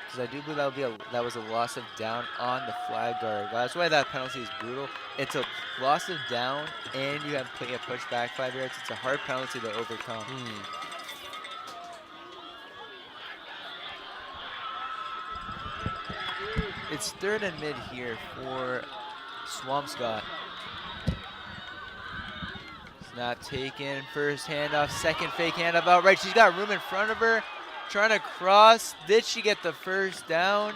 Because I do believe that was a loss of down on the flag guard. That's why that penalty is brutal. It's a loss of down, and you have to get pushed back 5 yards. It's a hard penalty to overcome. It's 3rd and mid here for Swampscott. Snap taken, first handoff, second fake handoff outright. She's got room in front of her, trying to cross. Did she get the first down?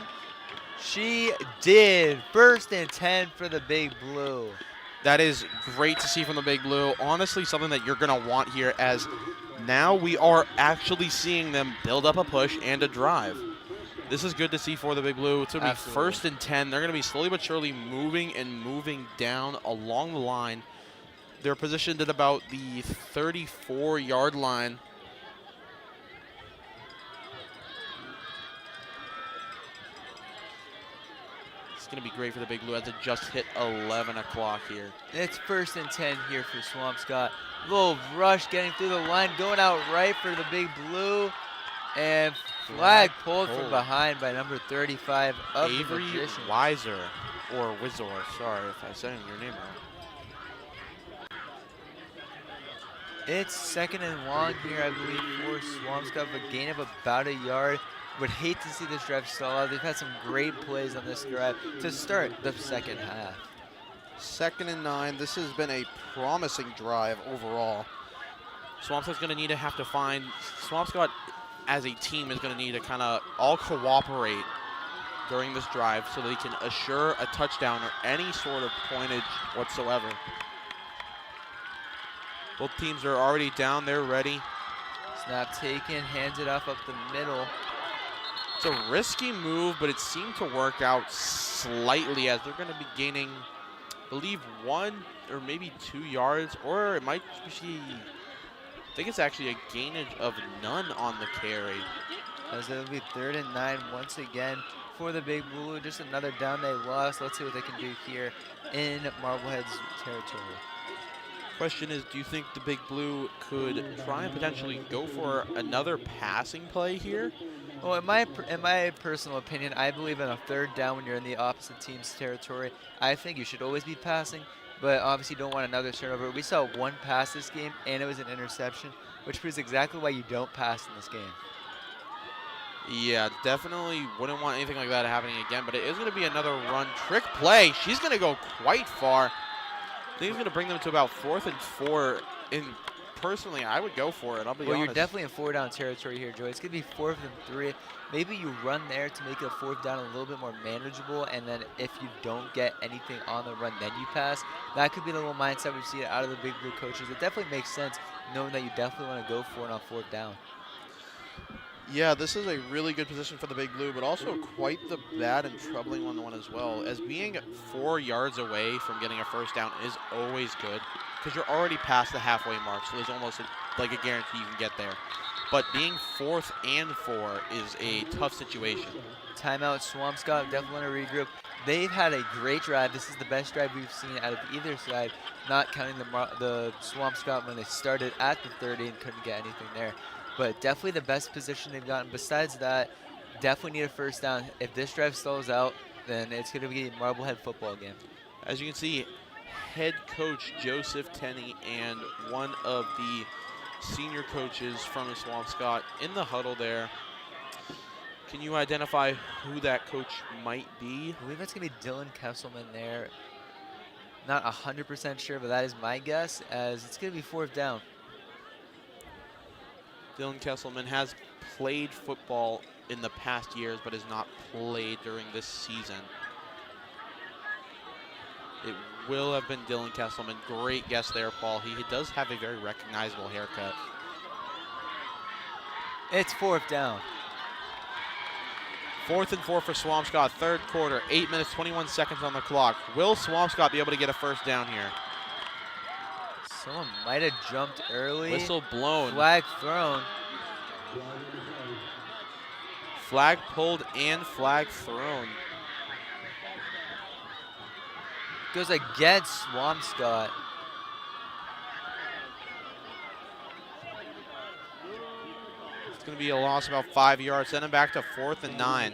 She did. 1st and 10 for the Big Blue. That is great to see from the Big Blue. Honestly, something that you're going to want here, as now we are actually seeing them build up a push and a drive. This is good to see for the Big Blue. It's going to be 1st and 10. They're going to be slowly but surely moving down along the line. They're positioned at about the 34-yard line. It's going to be great for the Big Blue as it just hit 11 o'clock here. It's 1st and 10 here for Swampscott. Little rush getting through the line, going out right for the Big Blue. And flag pulled from behind by number 35 of Avery Weiser, or Wizor. Sorry if I said your name wrong. It's 2nd and long here, I believe, for Swampscott, a gain of about a yard. Would hate to see this drive stall out. They've had some great plays on this drive to start the second half. 2nd and 9. This has been a promising drive overall. Swampscott's going to have to find, Swampscott as a team is going to need to kind of all cooperate during this drive so they can assure a touchdown or any sort of pointage whatsoever. Both teams are already down, they're ready. Snap taken, hands it off up the middle. It's a risky move, but it seemed to work out slightly as they're going to be gaining, I believe, 1 or maybe 2 yards, or it might be, I think it's actually a gainage of none on the carry. As it'll be 3rd and 9 once again for the Big Blue. Just another down they lost. Let's see what they can do here in Marblehead's territory. Question is, do you think the Big Blue could try and potentially go for another passing play here? Well, in my personal opinion, I believe in a 3rd down when you're in the opposite team's territory. I think you should always be passing, but obviously you don't want another turnover. We saw 1 pass this game, and it was an interception, which proves exactly why you don't pass in this game. Yeah, definitely wouldn't want anything like that happening again, but it is going to be another run trick play. She's going to go quite far. I think it's going to bring them to about 4th and 4. And personally, I would go for it. I'll be honest. Well, you're definitely in 4-down territory here, Joey. It's going to be 4th and 3. Maybe you run there to make a 4th down a little bit more manageable, and then if you don't get anything on the run, then you pass. That could be the little mindset we've seen out of the Big Blue coaches. It definitely makes sense knowing that you definitely want to go for it on 4th down. Yeah, this is a really good position for the Big Blue, but also quite the bad and troubling one as well. As being 4 yards away from getting a 1st down is always good because you're already past the halfway mark, so there's almost like a guarantee you can get there. But being 4th and 4 is a tough situation. Timeout, Swampscott, definitely want to regroup. They've had a great drive. This is the best drive we've seen out of either side, not counting the Swampscott when they started at the 30 and couldn't get anything there. But definitely the best position they've gotten. Besides that, definitely need a 1st down. If this drive stalls out, then it's going to be a Marblehead football game. As you can see, head coach Joseph Tenney and one of the senior coaches from Swampscott in the huddle there. Can you identify who that coach might be? I believe it's going to be Dylan Kesselman there. Not 100% sure, but that is my guess, as it's going to be 4th down. Dylan Kesselman has played football in the past years, but has not played during this season. It will have been Dylan Kesselman. Great guess there, Paul. He does have a very recognizable haircut. It's 4th down. 4th and 4 for Swampscott, 3rd quarter, 8 minutes, 21 seconds on the clock. Will Swampscott be able to get a 1st down here? Someone might have jumped early. Whistle blown. Flag thrown. Flag pulled and flag thrown. Goes against Swampscott. It's going to be a loss of about 5 yards. Send him back to 4th and 9.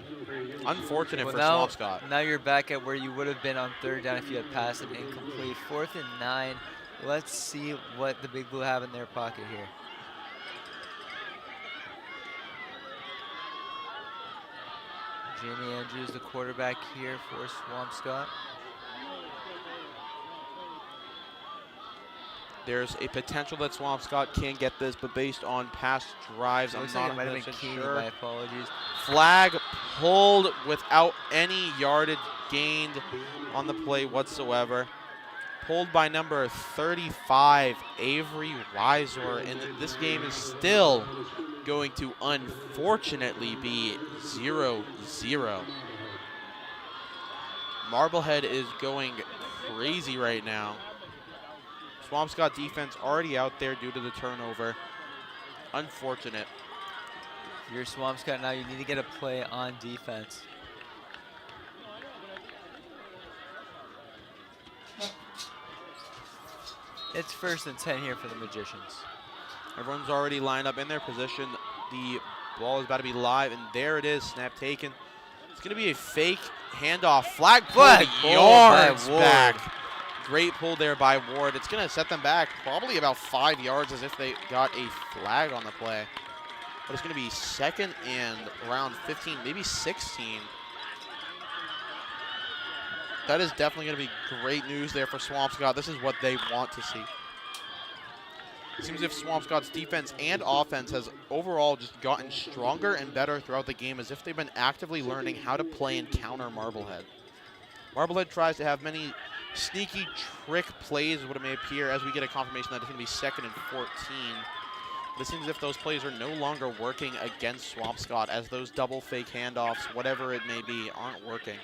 Unfortunate for Swampscott. Now you're back at where you would have been on 3rd down if you had passed it incomplete. 4th and 9. Let's see what the Big Blue have in their pocket here. Jamie Andrews, the quarterback here for Swampscott. There's a potential that Swampscott can get this, but based on past drives, I'm not 100% sure. My apologies. Flag pulled without any yardage gained on the play whatsoever. Pulled by number 35, Avery Weiser, and this game is still going to unfortunately be 0-0. Marblehead is going crazy right now. Swampscott defense already out there due to the turnover. Unfortunate. If you're Swampscott now, you need to get a play on defense. It's 1st and 10 here for the Magicians. Everyone's already lined up in their position. The ball is about to be live, and there it is, snap taken. It's going to be a fake handoff. Flag pulled yards back. Great pull there by Ward. It's going to set them back probably about 5 yards as if they got a flag on the play. but it's going to be second and around 15, maybe 16. That is definitely going to be great news there for Swampscott. This is what they want to see. It seems as if Swampscott's defense and offense has overall just gotten stronger and better throughout the game, as if they've been actively learning how to play and counter Marblehead. Marblehead tries to have many sneaky trick plays, what it may appear, as we get a confirmation that it's going to be second and 14. But it seems as if those plays are no longer working against Swampscott, as those double fake handoffs, whatever it may be, aren't working.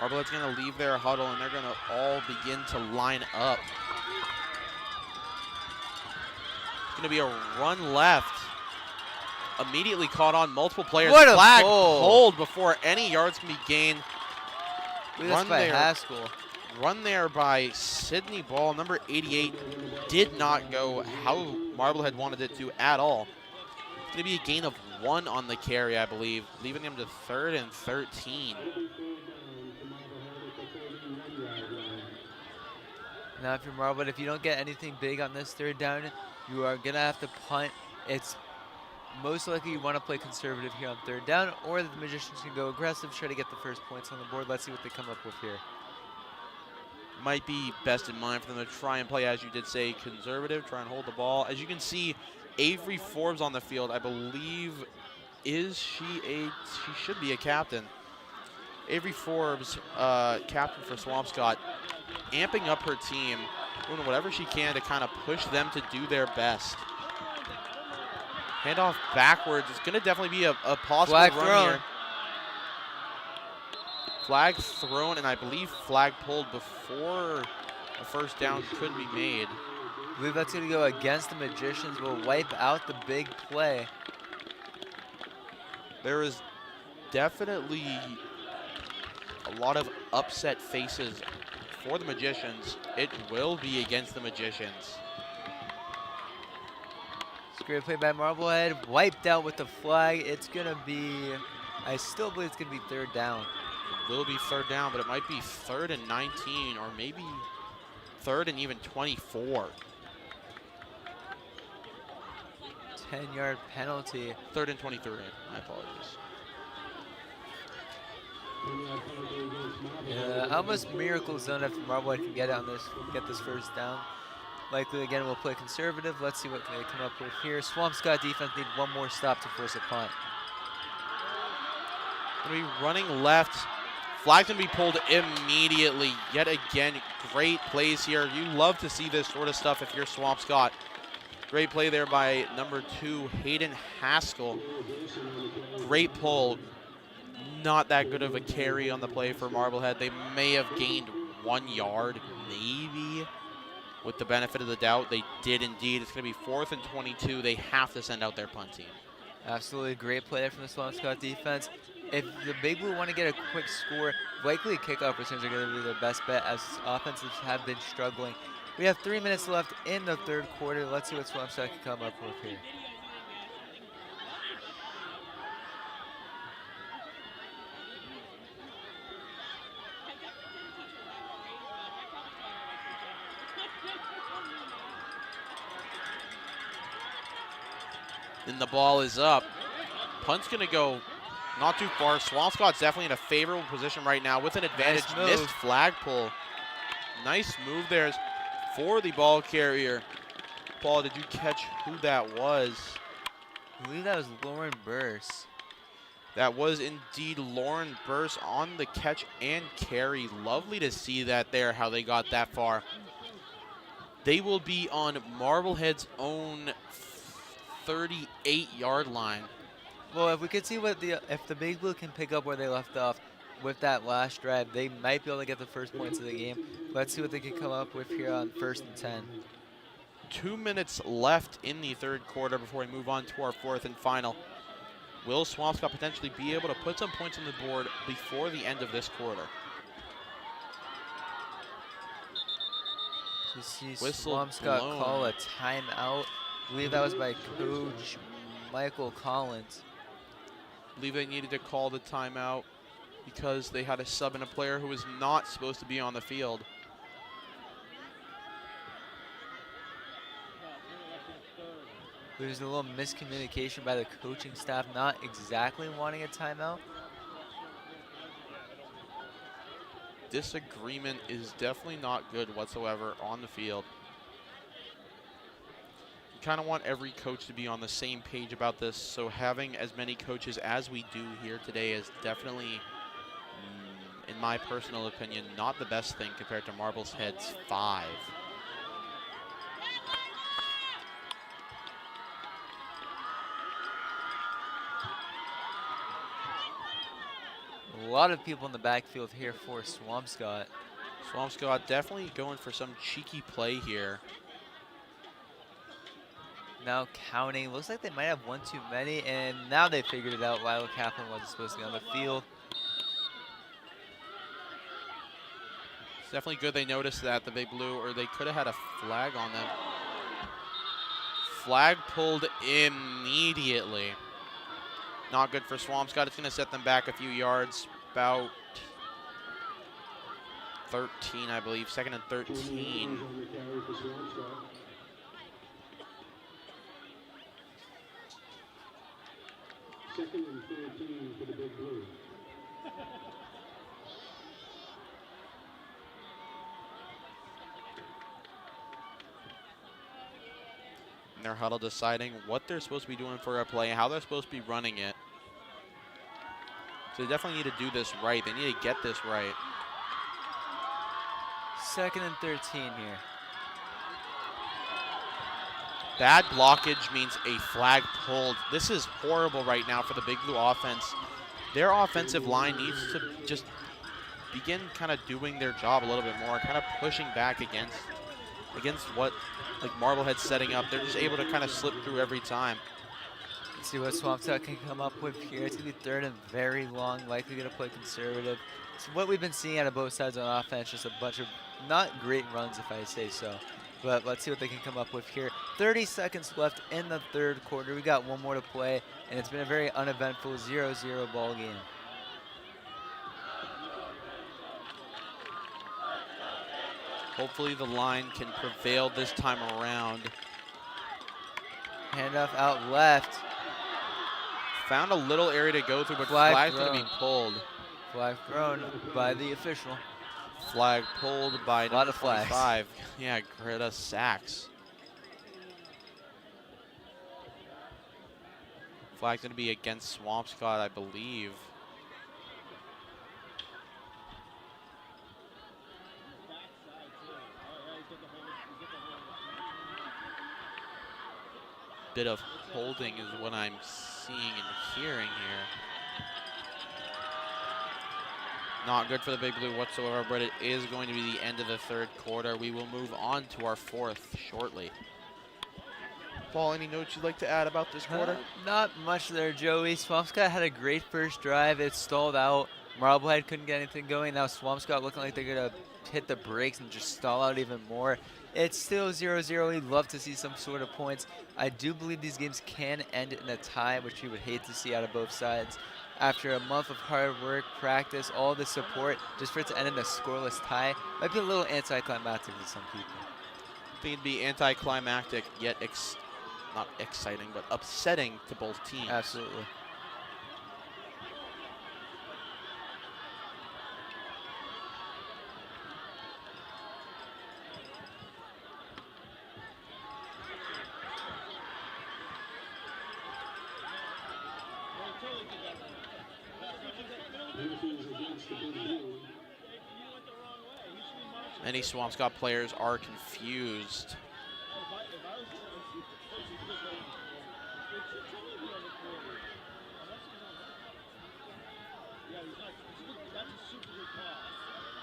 Marblehead's going to leave their huddle, and they're going to all begin to line up. It's going to be a run left. Immediately caught on multiple players. What a flag pull. pulled before any yards can be gained. Run by Haskell. Run there by Sydney Ball, number 88. Did not go how Marblehead wanted it to at all. It's going to be a gain of 1 on the carry, I believe, leaving them to 3rd and 13. Now, if you're Marblehead, if you don't get anything big on this 3rd down, you are going to have to punt. It's most likely you want to play conservative here on 3rd down, or the Magicians can go aggressive, try to get the first points on the board. Let's see what they come up with here. Might be best in mind for them to try and play, as you did say, conservative, try and hold the ball. As you can see, Avery Forbes on the field, I believe, she should be a captain. Avery Forbes, captain for Swampscott, amping up her team, doing whatever she can to kind of push them to do their best. Handoff backwards. It's going to definitely be a possible flag run thrown. here. Flag thrown, and I believe flag pulled before a first down could be made. I believe that's going to go against the Magicians. Will wipe out the big play. There is definitely a lot of upset faces for the Magicians. It will be against the Magicians. It's a great play by Marblehead. Wiped out with the flag. It's going to be, I still believe it's going to be 3rd down. It will be 3rd down, but it might be 3rd and 19, or maybe 3rd and even 24. 10-yard penalty. 3rd and 23, my apologies. Yeah, almost miracle zone if Marblehead can get on this, get this first down. Likely again we'll play conservative. Let's see what they come up with here. Swampscott defense need 1 more stop to force a punt. Gonna be running left. Flag's gonna be pulled immediately. Yet again, great plays here. You love to see this sort of stuff if you're Swampscott. Great play there by number 2, Hayden Haskell. Great pull. Not that good of a carry on the play for Marblehead. They may have gained 1 yard, maybe. With the benefit of the doubt, they did indeed. It's going to be 4th and 22. They have to send out their punt team. Absolutely great play there from the Swampscott defense. If the Big Blue want to get a quick score, likely kickoff returns are going to be their best bet, as offenses have been struggling. We have 3 minutes left in the 3rd quarter. Let's see what Swampscott can come up with here. Then the ball is up. Punt's going to go not too far. Swampscott's definitely in a favorable position right now with an advantage. Nice Missed move. flag pull. Nice move there for the ball carrier. Paul, did you catch who that was? I believe that was Lauren Burse. That was indeed Lauren Burse on the catch and carry. Lovely to see that there, how they got that far. They will be on Marblehead's own 38-yard line. Well, if we could see what if the Big Blue can pick up where they left off with that last drive, they might be able to get the first points of the game. Let's see what they can come up with here on 1st and 10. 2 minutes left in the 3rd quarter before we move on to our 4th and final. Will Swampscott potentially be able to put some points on the board before the end of this quarter? You see Whistle Swampscott blown. call a timeout. I believe that was by Coach Michael Collins. I believe they needed to call the timeout because they had a sub in a player who was not supposed to be on the field. There's a little miscommunication by the coaching staff, not exactly wanting a timeout. Disagreement is definitely not good whatsoever on the field. You kind of want every coach to be on the same page about this, so having as many coaches as we do here today is definitely, in my personal opinion, not the best thing compared to Marblehead's 5. A lot of people in the backfield here for Swampscott. Swampscott definitely going for some cheeky play here. Now counting, looks like they might have one too many, and now they figured it out. Lyle Kaplan wasn't supposed to be on the field. It's definitely good they noticed that, the Big Blue, or they could have had a flag on them. Flag pulled immediately. Not good for Swampscott. It's going to set them back a few yards, about 13, I believe. 2nd and 13. Second and 13 for the Big Blue. And they're huddle deciding what they're supposed to be doing for a play, how they're supposed to be running it. So they definitely need to do this right. They need to get this right. 2nd and 13 here. Bad blockage means a flag pulled. This is horrible right now for the Big Blue offense. Their offensive line needs to just begin kind of doing their job a little bit more, kind of pushing back against what like Marblehead's setting up. They're just able to kind of slip through every time. Let's see what Swampscott can come up with here. It's going to be 3rd and very long, likely going to play conservative. So what we've been seeing out of both sides on offense, just a bunch of not great runs, if I say so. But let's see what they can come up with here. 30 seconds left in the 3rd quarter. We got one more to play, and it's been a very uneventful 0-0 ball game. Hopefully the line can prevail this time around. Handoff out left. Found a little area to go through, but Flag flag's going to thrown. be pulled. Flag thrown by the official. Flag pulled by A lot of number flags. 25. Yeah, Greta Sachs. Flag's going to be against Swampscott, I believe. Bit of holding is what I'm seeing and hearing here. Not good for the Big Blue whatsoever, but it is going to be the end of the 3rd quarter. We will move on to our 4th shortly. Paul, any notes you'd like to add about this quarter? Not much there, Joey. Swampscott had a great first drive. It stalled out. Marblehead couldn't get anything going. Now Swampscott looking like they're going to hit the brakes and just stall out even more. It's still 0-0. We'd love to see some sort of points. I do believe these games can end in a tie, which we would hate to see out of both sides. After a month of hard work, practice, all the support, just for it to end in a scoreless tie might be a little anticlimactic to some people. I think it'd be anticlimactic, yet not exciting, but upsetting to both teams. Absolutely. Many Swampscott players are confused.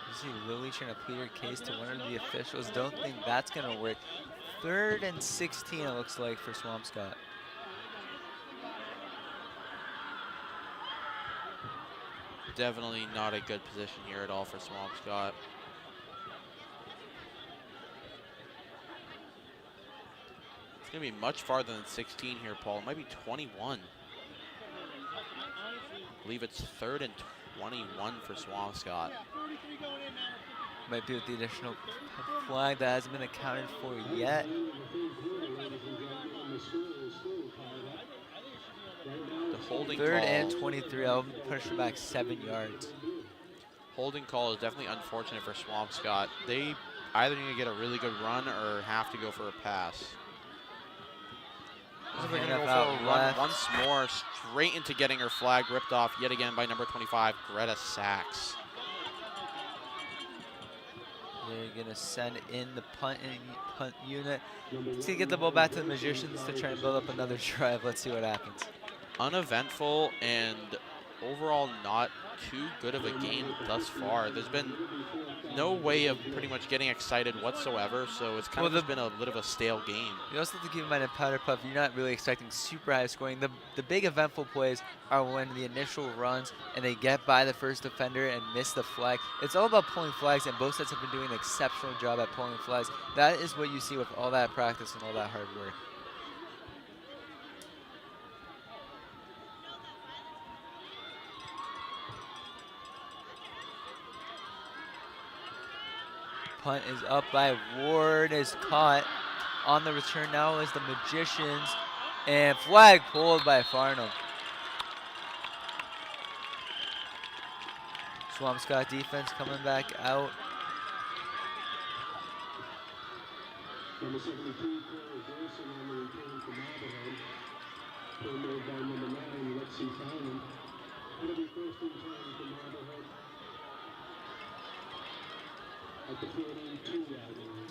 You see Lily trying to plead her case to one of the officials. Don't think that's going to work. 3rd and 16, it looks like, for Swampscott. Definitely not a good position here at all for Swampscott. It's going to be much farther than 16 here, Paul. It might be 21. I believe it's 3rd and 21 for Swampscott. Might be with the additional flag that hasn't been accounted for yet. holding Third call. and 23. I'll push it back 7 yards. Holding call is definitely unfortunate for Swampscott. They either need to get a really good run or have to go for a pass. They're going to go for a run once more, straight into getting her flag ripped off yet again by number 25, Greta Sachs. They're going to send in the punt unit to get the ball back to the Magicians to try and build up another drive. Let's see what happens. Uneventful and overall not too good of a game thus far. There's been no way of pretty much getting excited whatsoever, so it's kind of just been a bit of a stale game. You also have to keep in mind in Powderpuff, you're not really expecting super high scoring. The big eventful plays are when the initial runs and they get by the first defender and miss the flag. It's all about pulling flags, and both sets have been doing an exceptional job at pulling flags. That is what you see with all that practice and all that hard work. Punt is up by Ward, is caught. On the return now is the Magicians, and flag pulled by Farnham. Swampscott defense coming back out. Number 72, Corey Gerson on the return for Marblehead. Pull made by number 9, Lexi Farnham. It'll be first and 10 for Marblehead at the 42-yard line.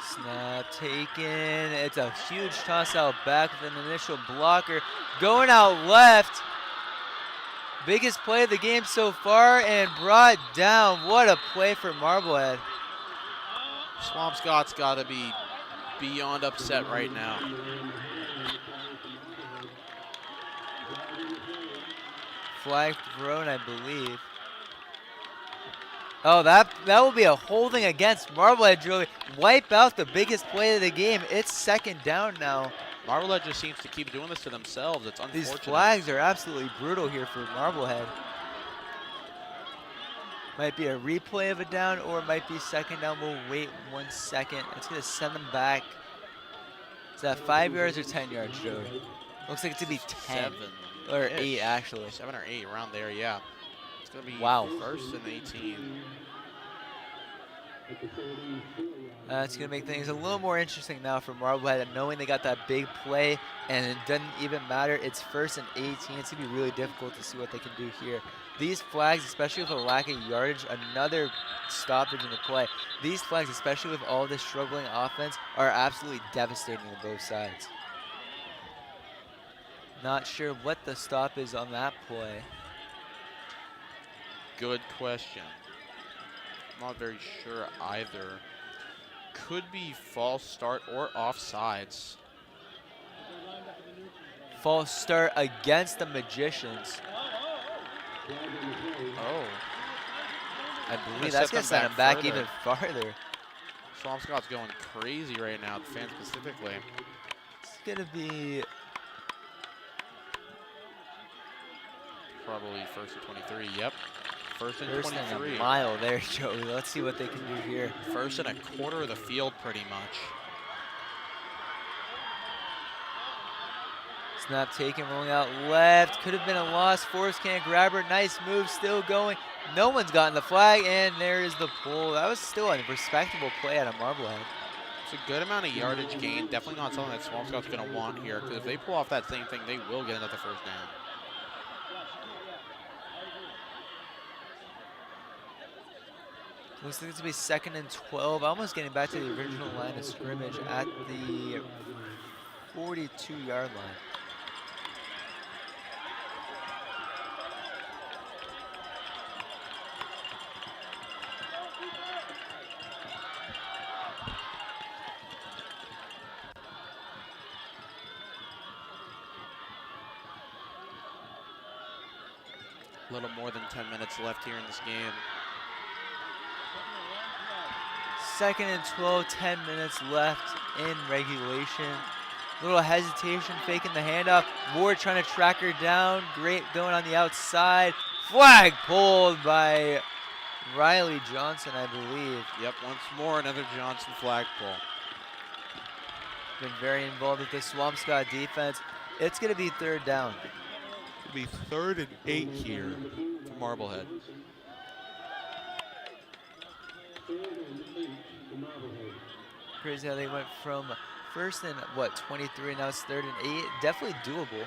Snap taken. It's a huge toss out back with an initial blocker. Going out left. Biggest play of the game so far and brought down. What a play for Marblehead. Swampscott's got to be beyond upset right now. Flag thrown, I believe. Oh, that will be a holding against Marblehead, Julie. Wipe out the biggest play of the game. It's second down now. Marblehead just seems to keep doing this to themselves. It's unfortunate. These flags are absolutely brutal here for Marblehead. Might be a replay of a down or it might be second down. We'll wait 1 second. It's going to send them back. Is that 5 yards or 10 yards, Joey? Looks like it's going to be 10. 7 or 8, actually. 7 or 8, around there, yeah. It's going to be first and 18. It's going to make things a little more interesting now for Marblehead, knowing they got that big play and it doesn't even matter. It's first and 18. It's going to be really difficult to see what they can do here. These flags, especially with a lack of yardage, another stoppage in the play. These flags, especially with all this struggling offense, are absolutely devastating on both sides. Not sure what the stop is on that play. Good question. Not very sure either. Could be false start or offsides. False start against the Magicians. Oh. I believe that's going to send him back even farther. Swampscott's going crazy right now, the fans specifically. It's going to be probably first and 23, yep. First and 23. And a mile there, Joey. Let's see what they can do here. First and a quarter of the field, pretty much. Snap taken, rolling out left. Could have been a loss. Forrest can't grab her. Nice move, still going. No one's gotten the flag, and there is the pull. That was still a respectable play out of Marblehead. It's a good amount of yardage gain. Definitely not something that Swampscott's going to want here, because if they pull off that same thing, they will get another first down. Looks like it's going to be second and 12. Almost getting back to the original line of scrimmage at the 42-yard line. A little more than 10 minutes left here in this game. Second and 12, 10 minutes left. in regulation. Little hesitation, faking the handoff. Ward trying to track her down. Great going on the outside. Flag pulled by Riley Johnson, I believe. Yep, once more, another Johnson flag pull. Been very involved with the Swampscott defense. It's going to be 3rd down. It'll be 3rd and 8 here for Marblehead. Crazy how they went from 1st and, 23, now it's 3rd and 8. Definitely doable.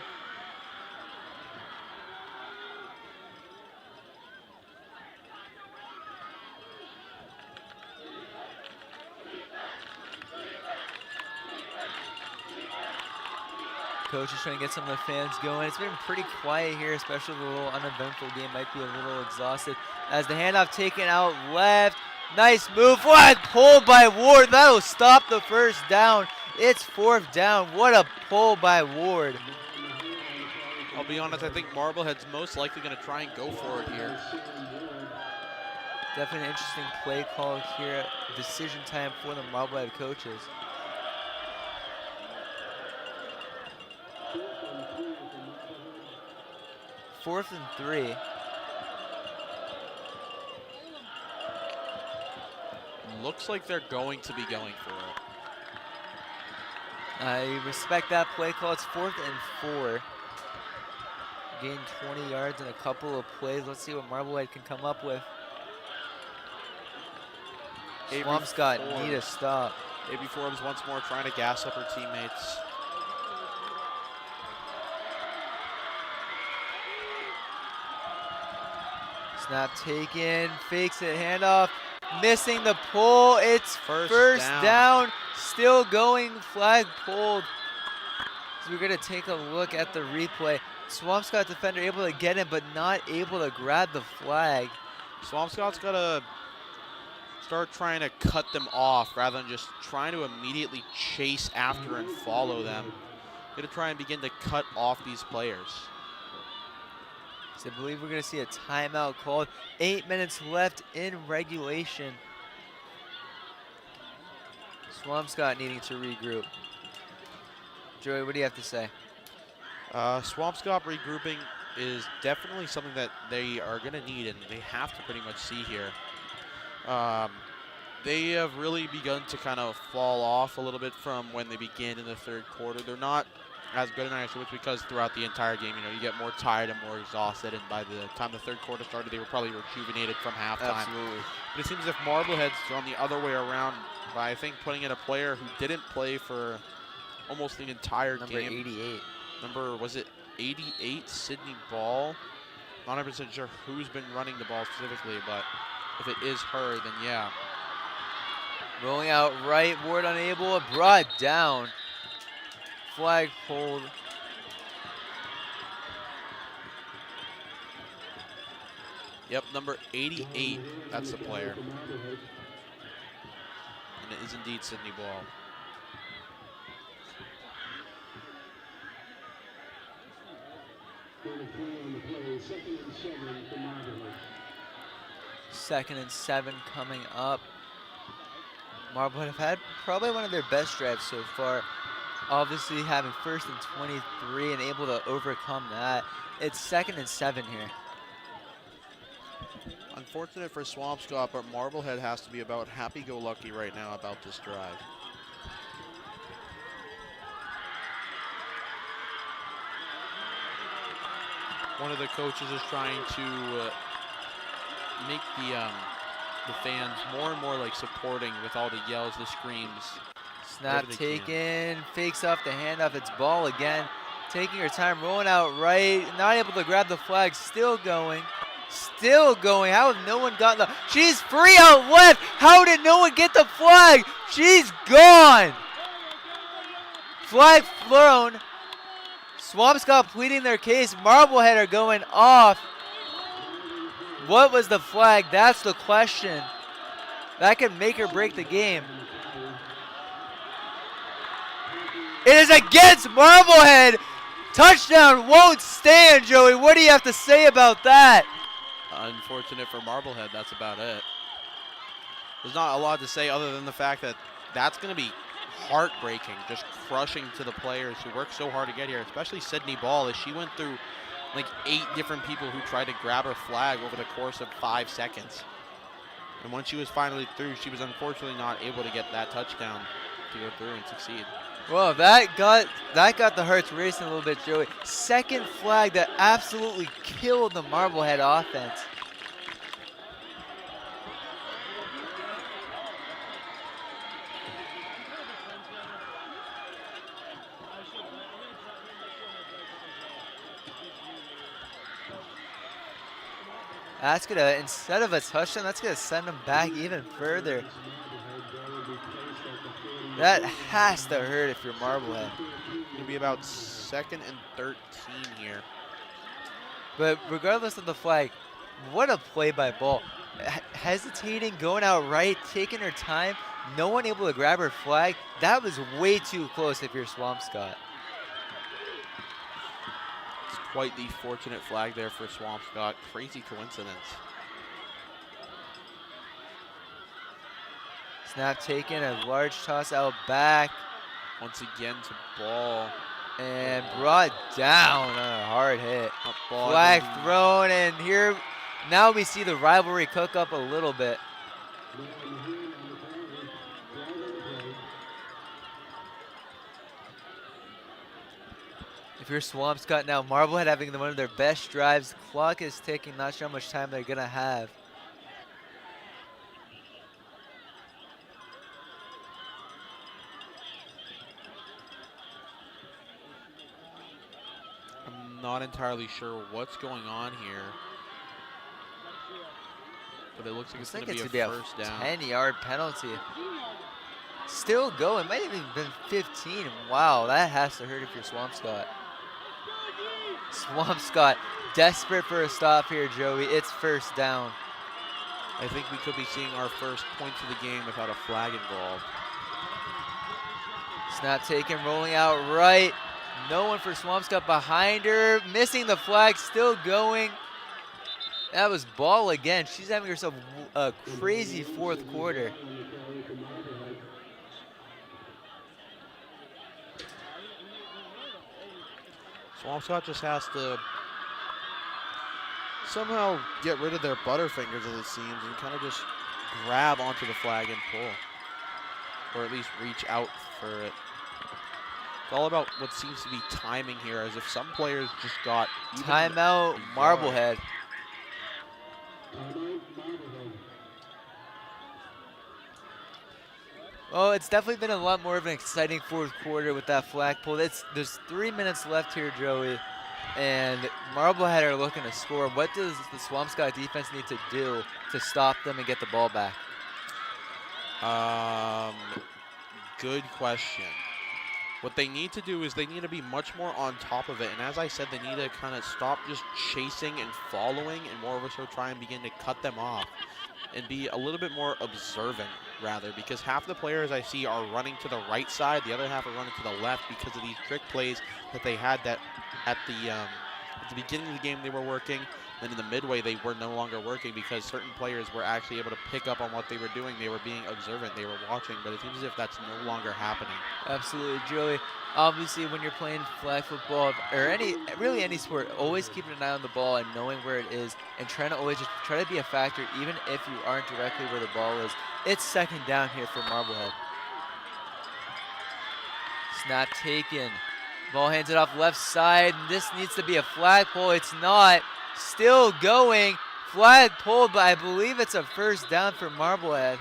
Coach is trying to get some of the fans going. It's been pretty quiet here, especially the little uneventful game might be a little exhausted. As the handoff taken out left. Nice move. Flag pulled by Ward. That'll stop the 1st down. It's 4th down. What a pull by Ward. I'll be honest, I think Marblehead's most likely going to try and go for it here. Definitely an interesting play call here. Decision time for the Marblehead coaches. Fourth and 3. Looks like they're going to be going for it. I respect that play call. It's 4th and 4. Gained 20 yards in a couple of plays. Let's see what Marblehead can come up with. Swampscott need a stop. AB Forbes once more trying to gas up her teammates. Snap taken, fakes it, handoff, missing the pull. It's first down. Still going, flag pulled. So we're gonna take a look at the replay. Swampscott defender able to get him, but not able to grab the flag. Swampscott's gotta start trying to cut them off rather than just trying to immediately chase after and follow them. Gonna try and begin to cut off these players. So I believe we're gonna see a timeout called. 8 minutes left in regulation. Swampscott needing to regroup. Joey, what do you have to say? Swampscott regrouping is definitely something that they are going to need, and they have to pretty much see here. They have really begun to kind of fall off a little bit from when they began in the 3rd quarter. They're not as good in actually, because throughout the entire game, you get more tired and more exhausted, and by the time the 3rd quarter started, they were probably rejuvenated from halftime. Absolutely. But it seems as if Marblehead's gone the other way around by, I think, putting in a player who didn't play for almost the entire game. Number 88. Number, was it 88, Sydney Ball? Not 100% sure who's been running the ball specifically, but if it is her, then yeah. Rolling out right, Ward unable, brought down. Flag pulled. Yep, number 88, that's the player. And it is indeed Sydney Ball. Second and 7 coming up. Marblehead have had probably one of their best drives so far. Obviously having 1st and 23 and able to overcome that. It's 2nd and 7 here. Unfortunate for Swampscott, but Marblehead has to be about happy-go-lucky right now about this drive. One of the coaches is trying to make the fans more and more like supporting with all the yells, the screams. Snap taken, fakes off the handoff, it's Ball again. Taking her time, rolling out right, not able to grab the flag, still going. Still going, how have no one gotten the, she's free out left, how did no one get the flag? She's gone. Flag thrown. Swampscott pleading their case, Marblehead are going off. What was the flag? That's the question. That could make or break the game. It is against Marblehead. Touchdown won't stand, Joey. What do you have to say about that? Unfortunate for Marblehead, that's about it. There's not a lot to say other than the fact that that's going to be heartbreaking, just crushing to the players who worked so hard to get here, especially Sydney Ball, as she went through like 8 different people who tried to grab her flag over the course of 5 seconds. And once she was finally through, she was unfortunately not able to get that touchdown to go through and succeed. Well, that got the hearts racing a little bit, Joey. Second flag that absolutely killed the Marblehead offense. That's gonna, instead of a touchdown, that's gonna send them back even further. That has to hurt if you're Marblehead. It'll be about 2nd and 13 here. But regardless of the flag, what a play by Ball. Hesitating, going out right, taking her time, no one able to grab her flag. That was way too close if you're Swampscott. It's quite the fortunate flag there for Swampscott. Crazy coincidence. Snap taken, a large toss out back. Once again to Ball. And brought down on a hard hit. Ball Flag thrown, and here, now we see the rivalry cook up a little bit. If you're Swampscott now, Marblehead having one of their best drives. Clock is ticking, not sure how much time they're gonna have. Not entirely sure what's going on here, but it looks like it's going to be a first down. 10-yard penalty. Still going, might have even been 15. Wow, that has to hurt if you're Swampscott. Swampscott desperate for a stop here, Joey. It's first down. I think we could be seeing our first points of the game without a flag involved. Snap taken, rolling out right. No one for Swampscott behind her. Missing the flag, still going. That was Ball again. She's having herself a crazy fourth quarter. Swampscott just has to somehow get rid of their butterfingers, as it seems, and kind of just grab onto the flag and pull, or at least reach out for it. It's all about what seems to be timing here, as if some players just got timeout. Marblehead. Oh, it's definitely been a lot more of an exciting fourth quarter with that flag pull. There's 3 minutes left here, Joey, and Marblehead are looking to score. What does the Swampscott defense need to do to stop them and get the ball back? Good question. What they need to do is they need to be much more on top of it. And as I said, they need to kind of stop just chasing and following and more of so try and begin to cut them off and be a little bit more observant, rather, because half the players I see are running to the right side, the other half are running to the left because of these trick plays that they had that at the beginning of the game they were working. Then in the midway, they were no longer working because certain players were actually able to pick up on what they were doing. They were being observant. They were watching, but it seems as if that's no longer happening. Absolutely, Joey. Obviously, when you're playing flag football or any sport, always keeping an eye on the ball and knowing where it is and trying to always just try to be a factor even if you aren't directly where the ball is. It's second down here for Marblehead. Snap taken. Ball hands it off left side, and this needs to be a flag pull. It's not. Still going. Flag pulled, but I believe it's a first down for Marblehead.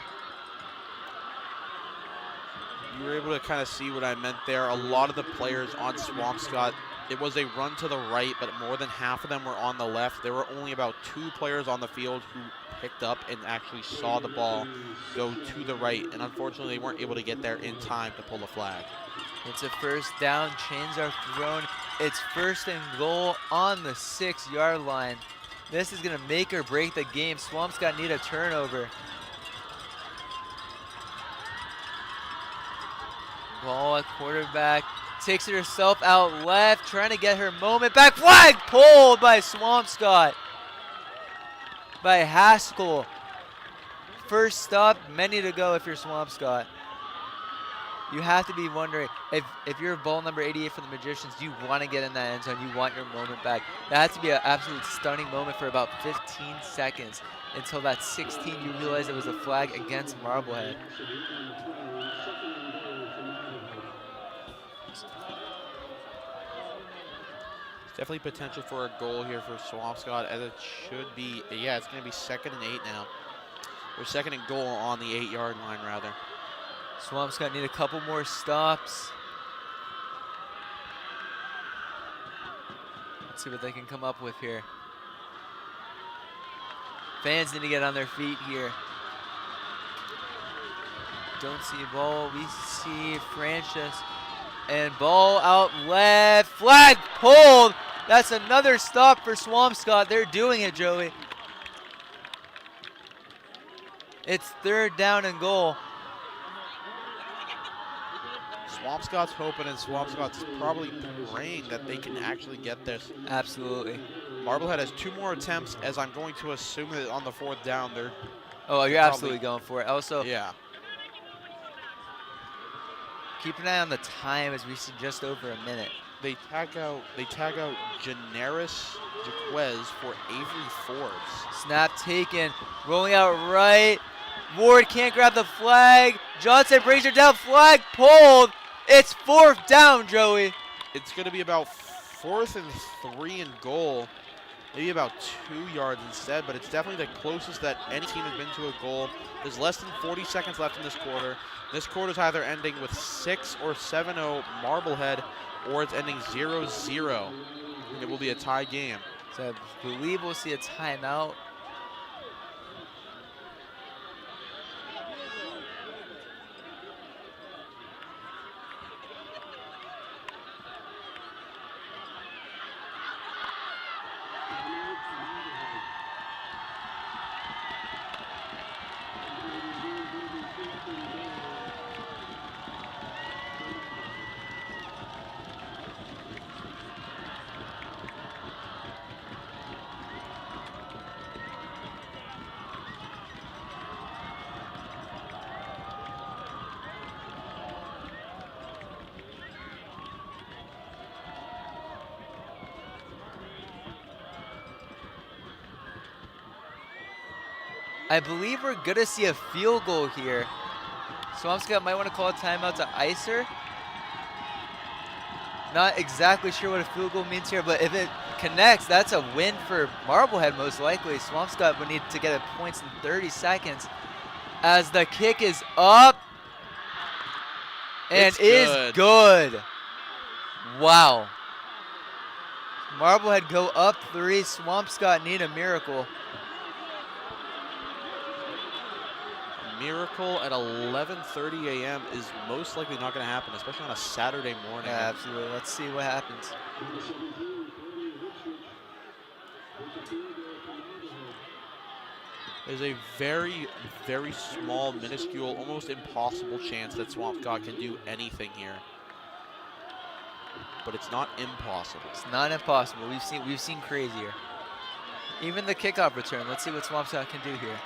You were able to kind of see what I meant there. A lot of the players on Swampscott, it was a run to the right, but more than half of them were on the left. There were only about 2 players on the field who picked up and actually saw the ball go to the right, and unfortunately they weren't able to get there in time to pull the flag. It's a first down. Chains are thrown. It's first and goal on the 6-yard line. This is going to make or break the game. Swampscott need a turnover. Ball at quarterback. Takes it herself out left. Trying to get her moment back. Flag pulled by Swampscott. By Haskell. First stop. Many to go if you're Swampscott. You have to be wondering, if you're ball number 88 for the Magicians, you want to get in that end zone. You want your moment back. That has to be an absolute stunning moment for about 15 seconds until that 16 you realize it was a flag against Marblehead. Definitely potential for a goal here for Swampscott, as it should be. Yeah, it's going to be 2nd and 8 now. Or 2nd and goal on the 8-yard line, rather. Swampscott need a couple more stops. Let's see what they can come up with here. Fans need to get on their feet here. Don't see ball. We see Francis. And ball out left. Flag pulled. That's another stop for Swampscott. They're doing it, Joey. It's 3rd down and goal. Swampscott's hoping, and Swampscott's probably praying that they can actually get this. Absolutely. Marblehead has 2 more attempts, as I'm going to assume that on the 4th down, they're... Oh, you're absolutely going for it. Also, yeah. Keep an eye on the time, as we see just over a minute. They tag out Generis Jaquez for Avery Forbes. Snap taken, rolling out right. Ward can't grab the flag. Johnson brings her down, flag pulled. It's 4th down, Joey. It's going to be about 4th and 3 and goal. Maybe about 2 yards instead, but it's definitely the closest that any team has been to a goal. There's less than 40 seconds left in this quarter. This quarter's either ending with 6 or 7-0 Marblehead, or it's ending 0-0. And it will be a tie game. So I believe we'll see a timeout. I believe we're going to see a field goal here. Swampscott might want to call a timeout to ice her. Not exactly sure what a field goal means here, but if it connects, that's a win for Marblehead most likely. Swampscott would need to get a points in 30 seconds as the kick is up and is good. Wow. Marblehead go up 3. Swampscott need a miracle. Miracle at 11:30 a.m. is most likely not going to happen, especially on a Saturday morning. Yeah, absolutely. Let's see what happens. There's a very, very small, minuscule, almost impossible chance that Swampscott can do anything here. But it's not impossible. It's not impossible. We've seen crazier. Even the kickoff return. Let's see what Swampscott can do here.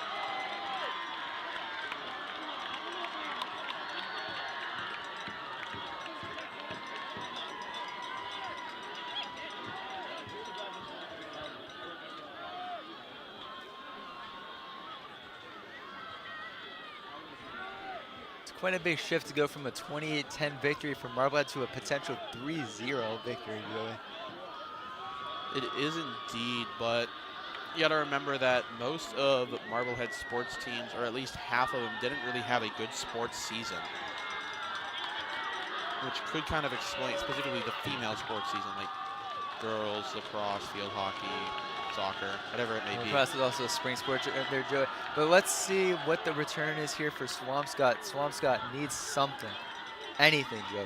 Quite a big shift to go from a 28-10 victory for Marblehead to a potential 3-0 victory, really. It is indeed, but you got to remember that most of Marblehead sports teams, or at least half of them, didn't really have a good sports season, which could kind of explain specifically the female sports season, like girls, lacrosse, field hockey, soccer, whatever it may be. Lacrosse is also a spring sport there, Joey. But let's see what the return is here for Swampscott. Swampscott needs something. Anything, Joey.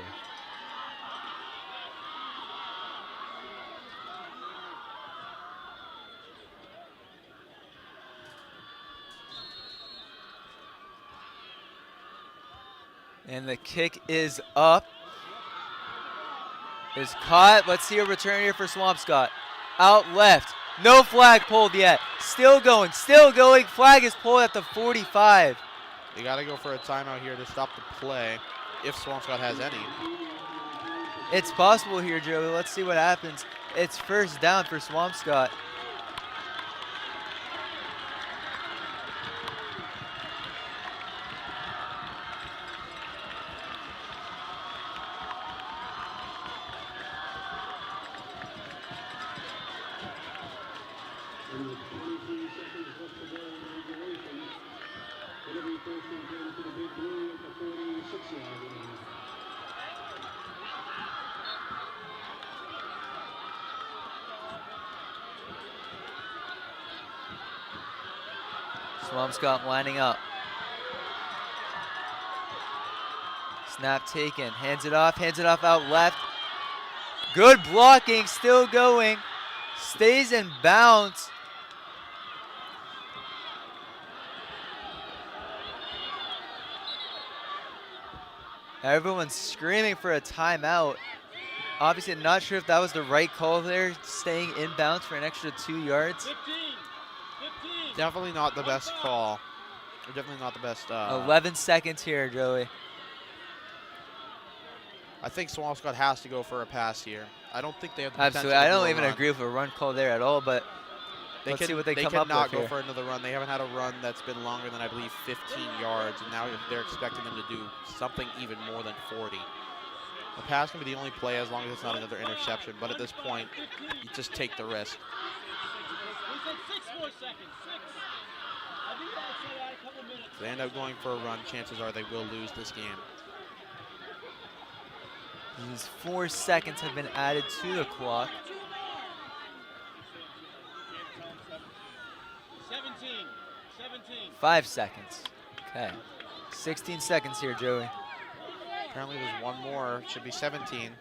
And the kick is up. Is caught. Let's see a return here for Swampscott. Out left. No flag pulled yet. Still going, still going. Flag is pulled at the 45. They got to go for a timeout here to stop the play. if Swampscott has any. It's possible here, Joey. Let's see what happens. It's first down for Swampscott. And with 23 seconds left to go in regulation, it'll be first and 10 for the Big Blue at the 46-yard line. Swampscott lining up. Snap taken, hands it off out left. Good blocking, still going. Stays in bounds. Everyone's screaming for a timeout. Obviously, not sure if that was the right call there, staying in bounds for an extra 2 yards. 15. Definitely not the best call. Or definitely not the best. 11 seconds here, Joey. I think Swampscott has to go for a pass here. I don't think they have the potential Absolutely. I to do don't a even run. agree with a run call there at all, but let's see what they come up cannot with go here. for another run. They haven't had a run that's been longer than, I believe, 15 yards, and now they're expecting them to do something even more than 40. A pass can be the only play as long as it's not another interception, but at this point, you just take the risk. We said 6 more seconds. 6. I think that's a couple minutes. If they end up going for a run, chances are they will lose this game. These 4 seconds have been added to the clock. 17. 5 seconds. Okay. 16 seconds here, Joey. Apparently there's one more. Should be 17.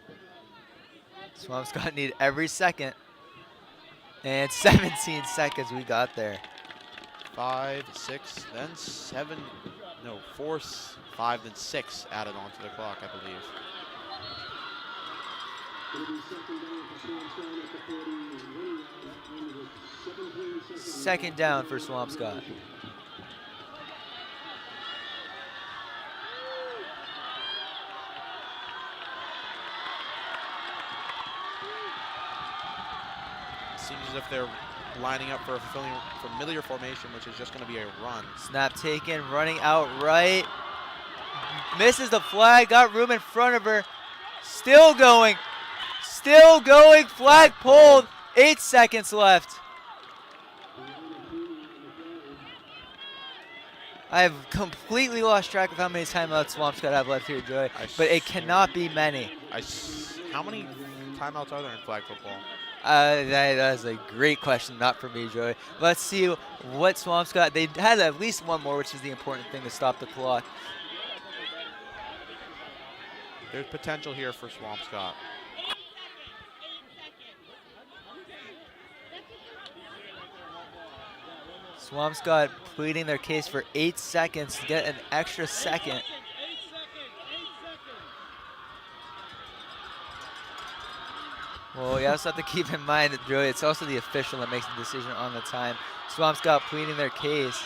Swampscott need every second. And 17 seconds we got there. 5, 6, then 7. No, 4, 5, then 6 added onto the clock, I believe. It'll be second down for Swampscott at the 41 yard line with 17 seconds. Second down for Swampscott. Seems as if they're lining up for a familiar formation, which is just going to be a run. Snap taken, running out right. Misses the flag, got room in front of her. Still going, flag pulled. 8 seconds left. I have completely lost track of how many timeouts Swampscott have left here, Joey, but it cannot be many. How many timeouts are there in flag football? That is a great question, not for me, Joey. Let's see what Swampscott, they had at least one more, which is the important thing to stop the clock. There's potential here for Swampscott. Swampscott pleading their case for 8 seconds to get an extra second. Well, you also have to keep in mind that, Joey, it's also the official that makes the decision on the time. Swampscott pleading their case.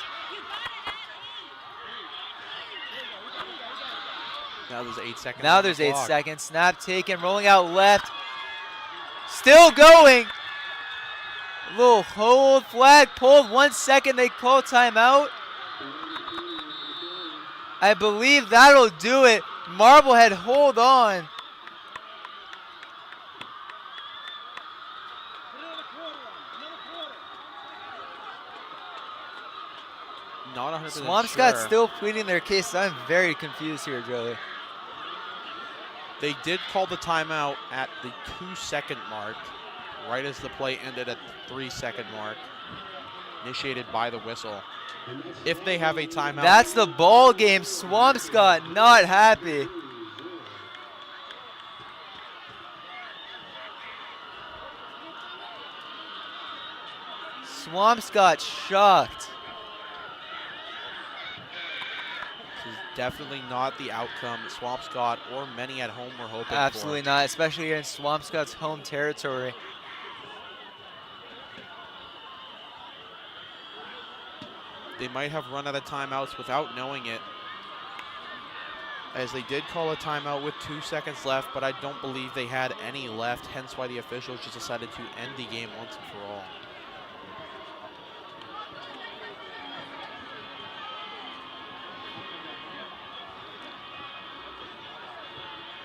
Now there's 8 seconds. Now on the there's 8 clock. seconds. Snap taken, rolling out left. Still going. Little hold, flag pulled. 1 second, they call timeout. I believe that'll do it. Marblehead, hold on. Not 100% Swampscott's sure. still pleading their case. I'm very confused here, Joey. They did call the timeout at the 2-second mark, right as the play ended at the 3-second mark, initiated by the whistle. If they have a timeout. That's the ball game. Swampscott not happy. Swampscott shocked. This is definitely not the outcome Swampscott or many at home were hoping Absolutely for. not, especially here in Swampscott's home territory. They might have run out of timeouts without knowing it. as they did call a timeout with 2 seconds left, but I don't believe they had any left, hence why the officials just decided to end the game once and for all.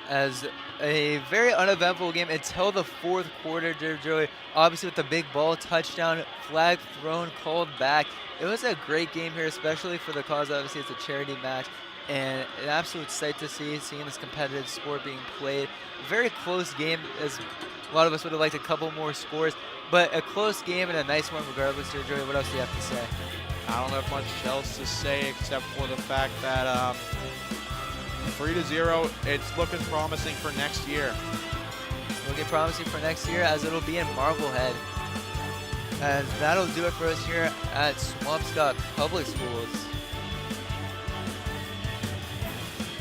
As a very uneventful game until the fourth quarter, Joey. Obviously with the big ball touchdown, flag thrown, called back. It was a great game here, especially for the cause. Obviously it's a charity match, and an absolute sight to see, seeing this competitive sport being played. Very close game, as a lot of us would have liked a couple more scores, but a close game and a nice one regardless, Joey. What else do you have to say? I don't have much else to say except for the fact that 3-0, it's looking promising for next year. Looking promising for next year, as it'll be in Marblehead. And that'll do it for us here at Swampscott Public Schools.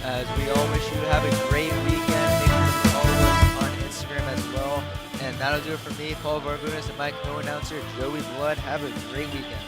As we all wish you to have a great weekend. Make sure to follow us on Instagram as well. And that'll do it for me, Paul Vargunas, and my co-announcer, Joey Blood. Have a great weekend.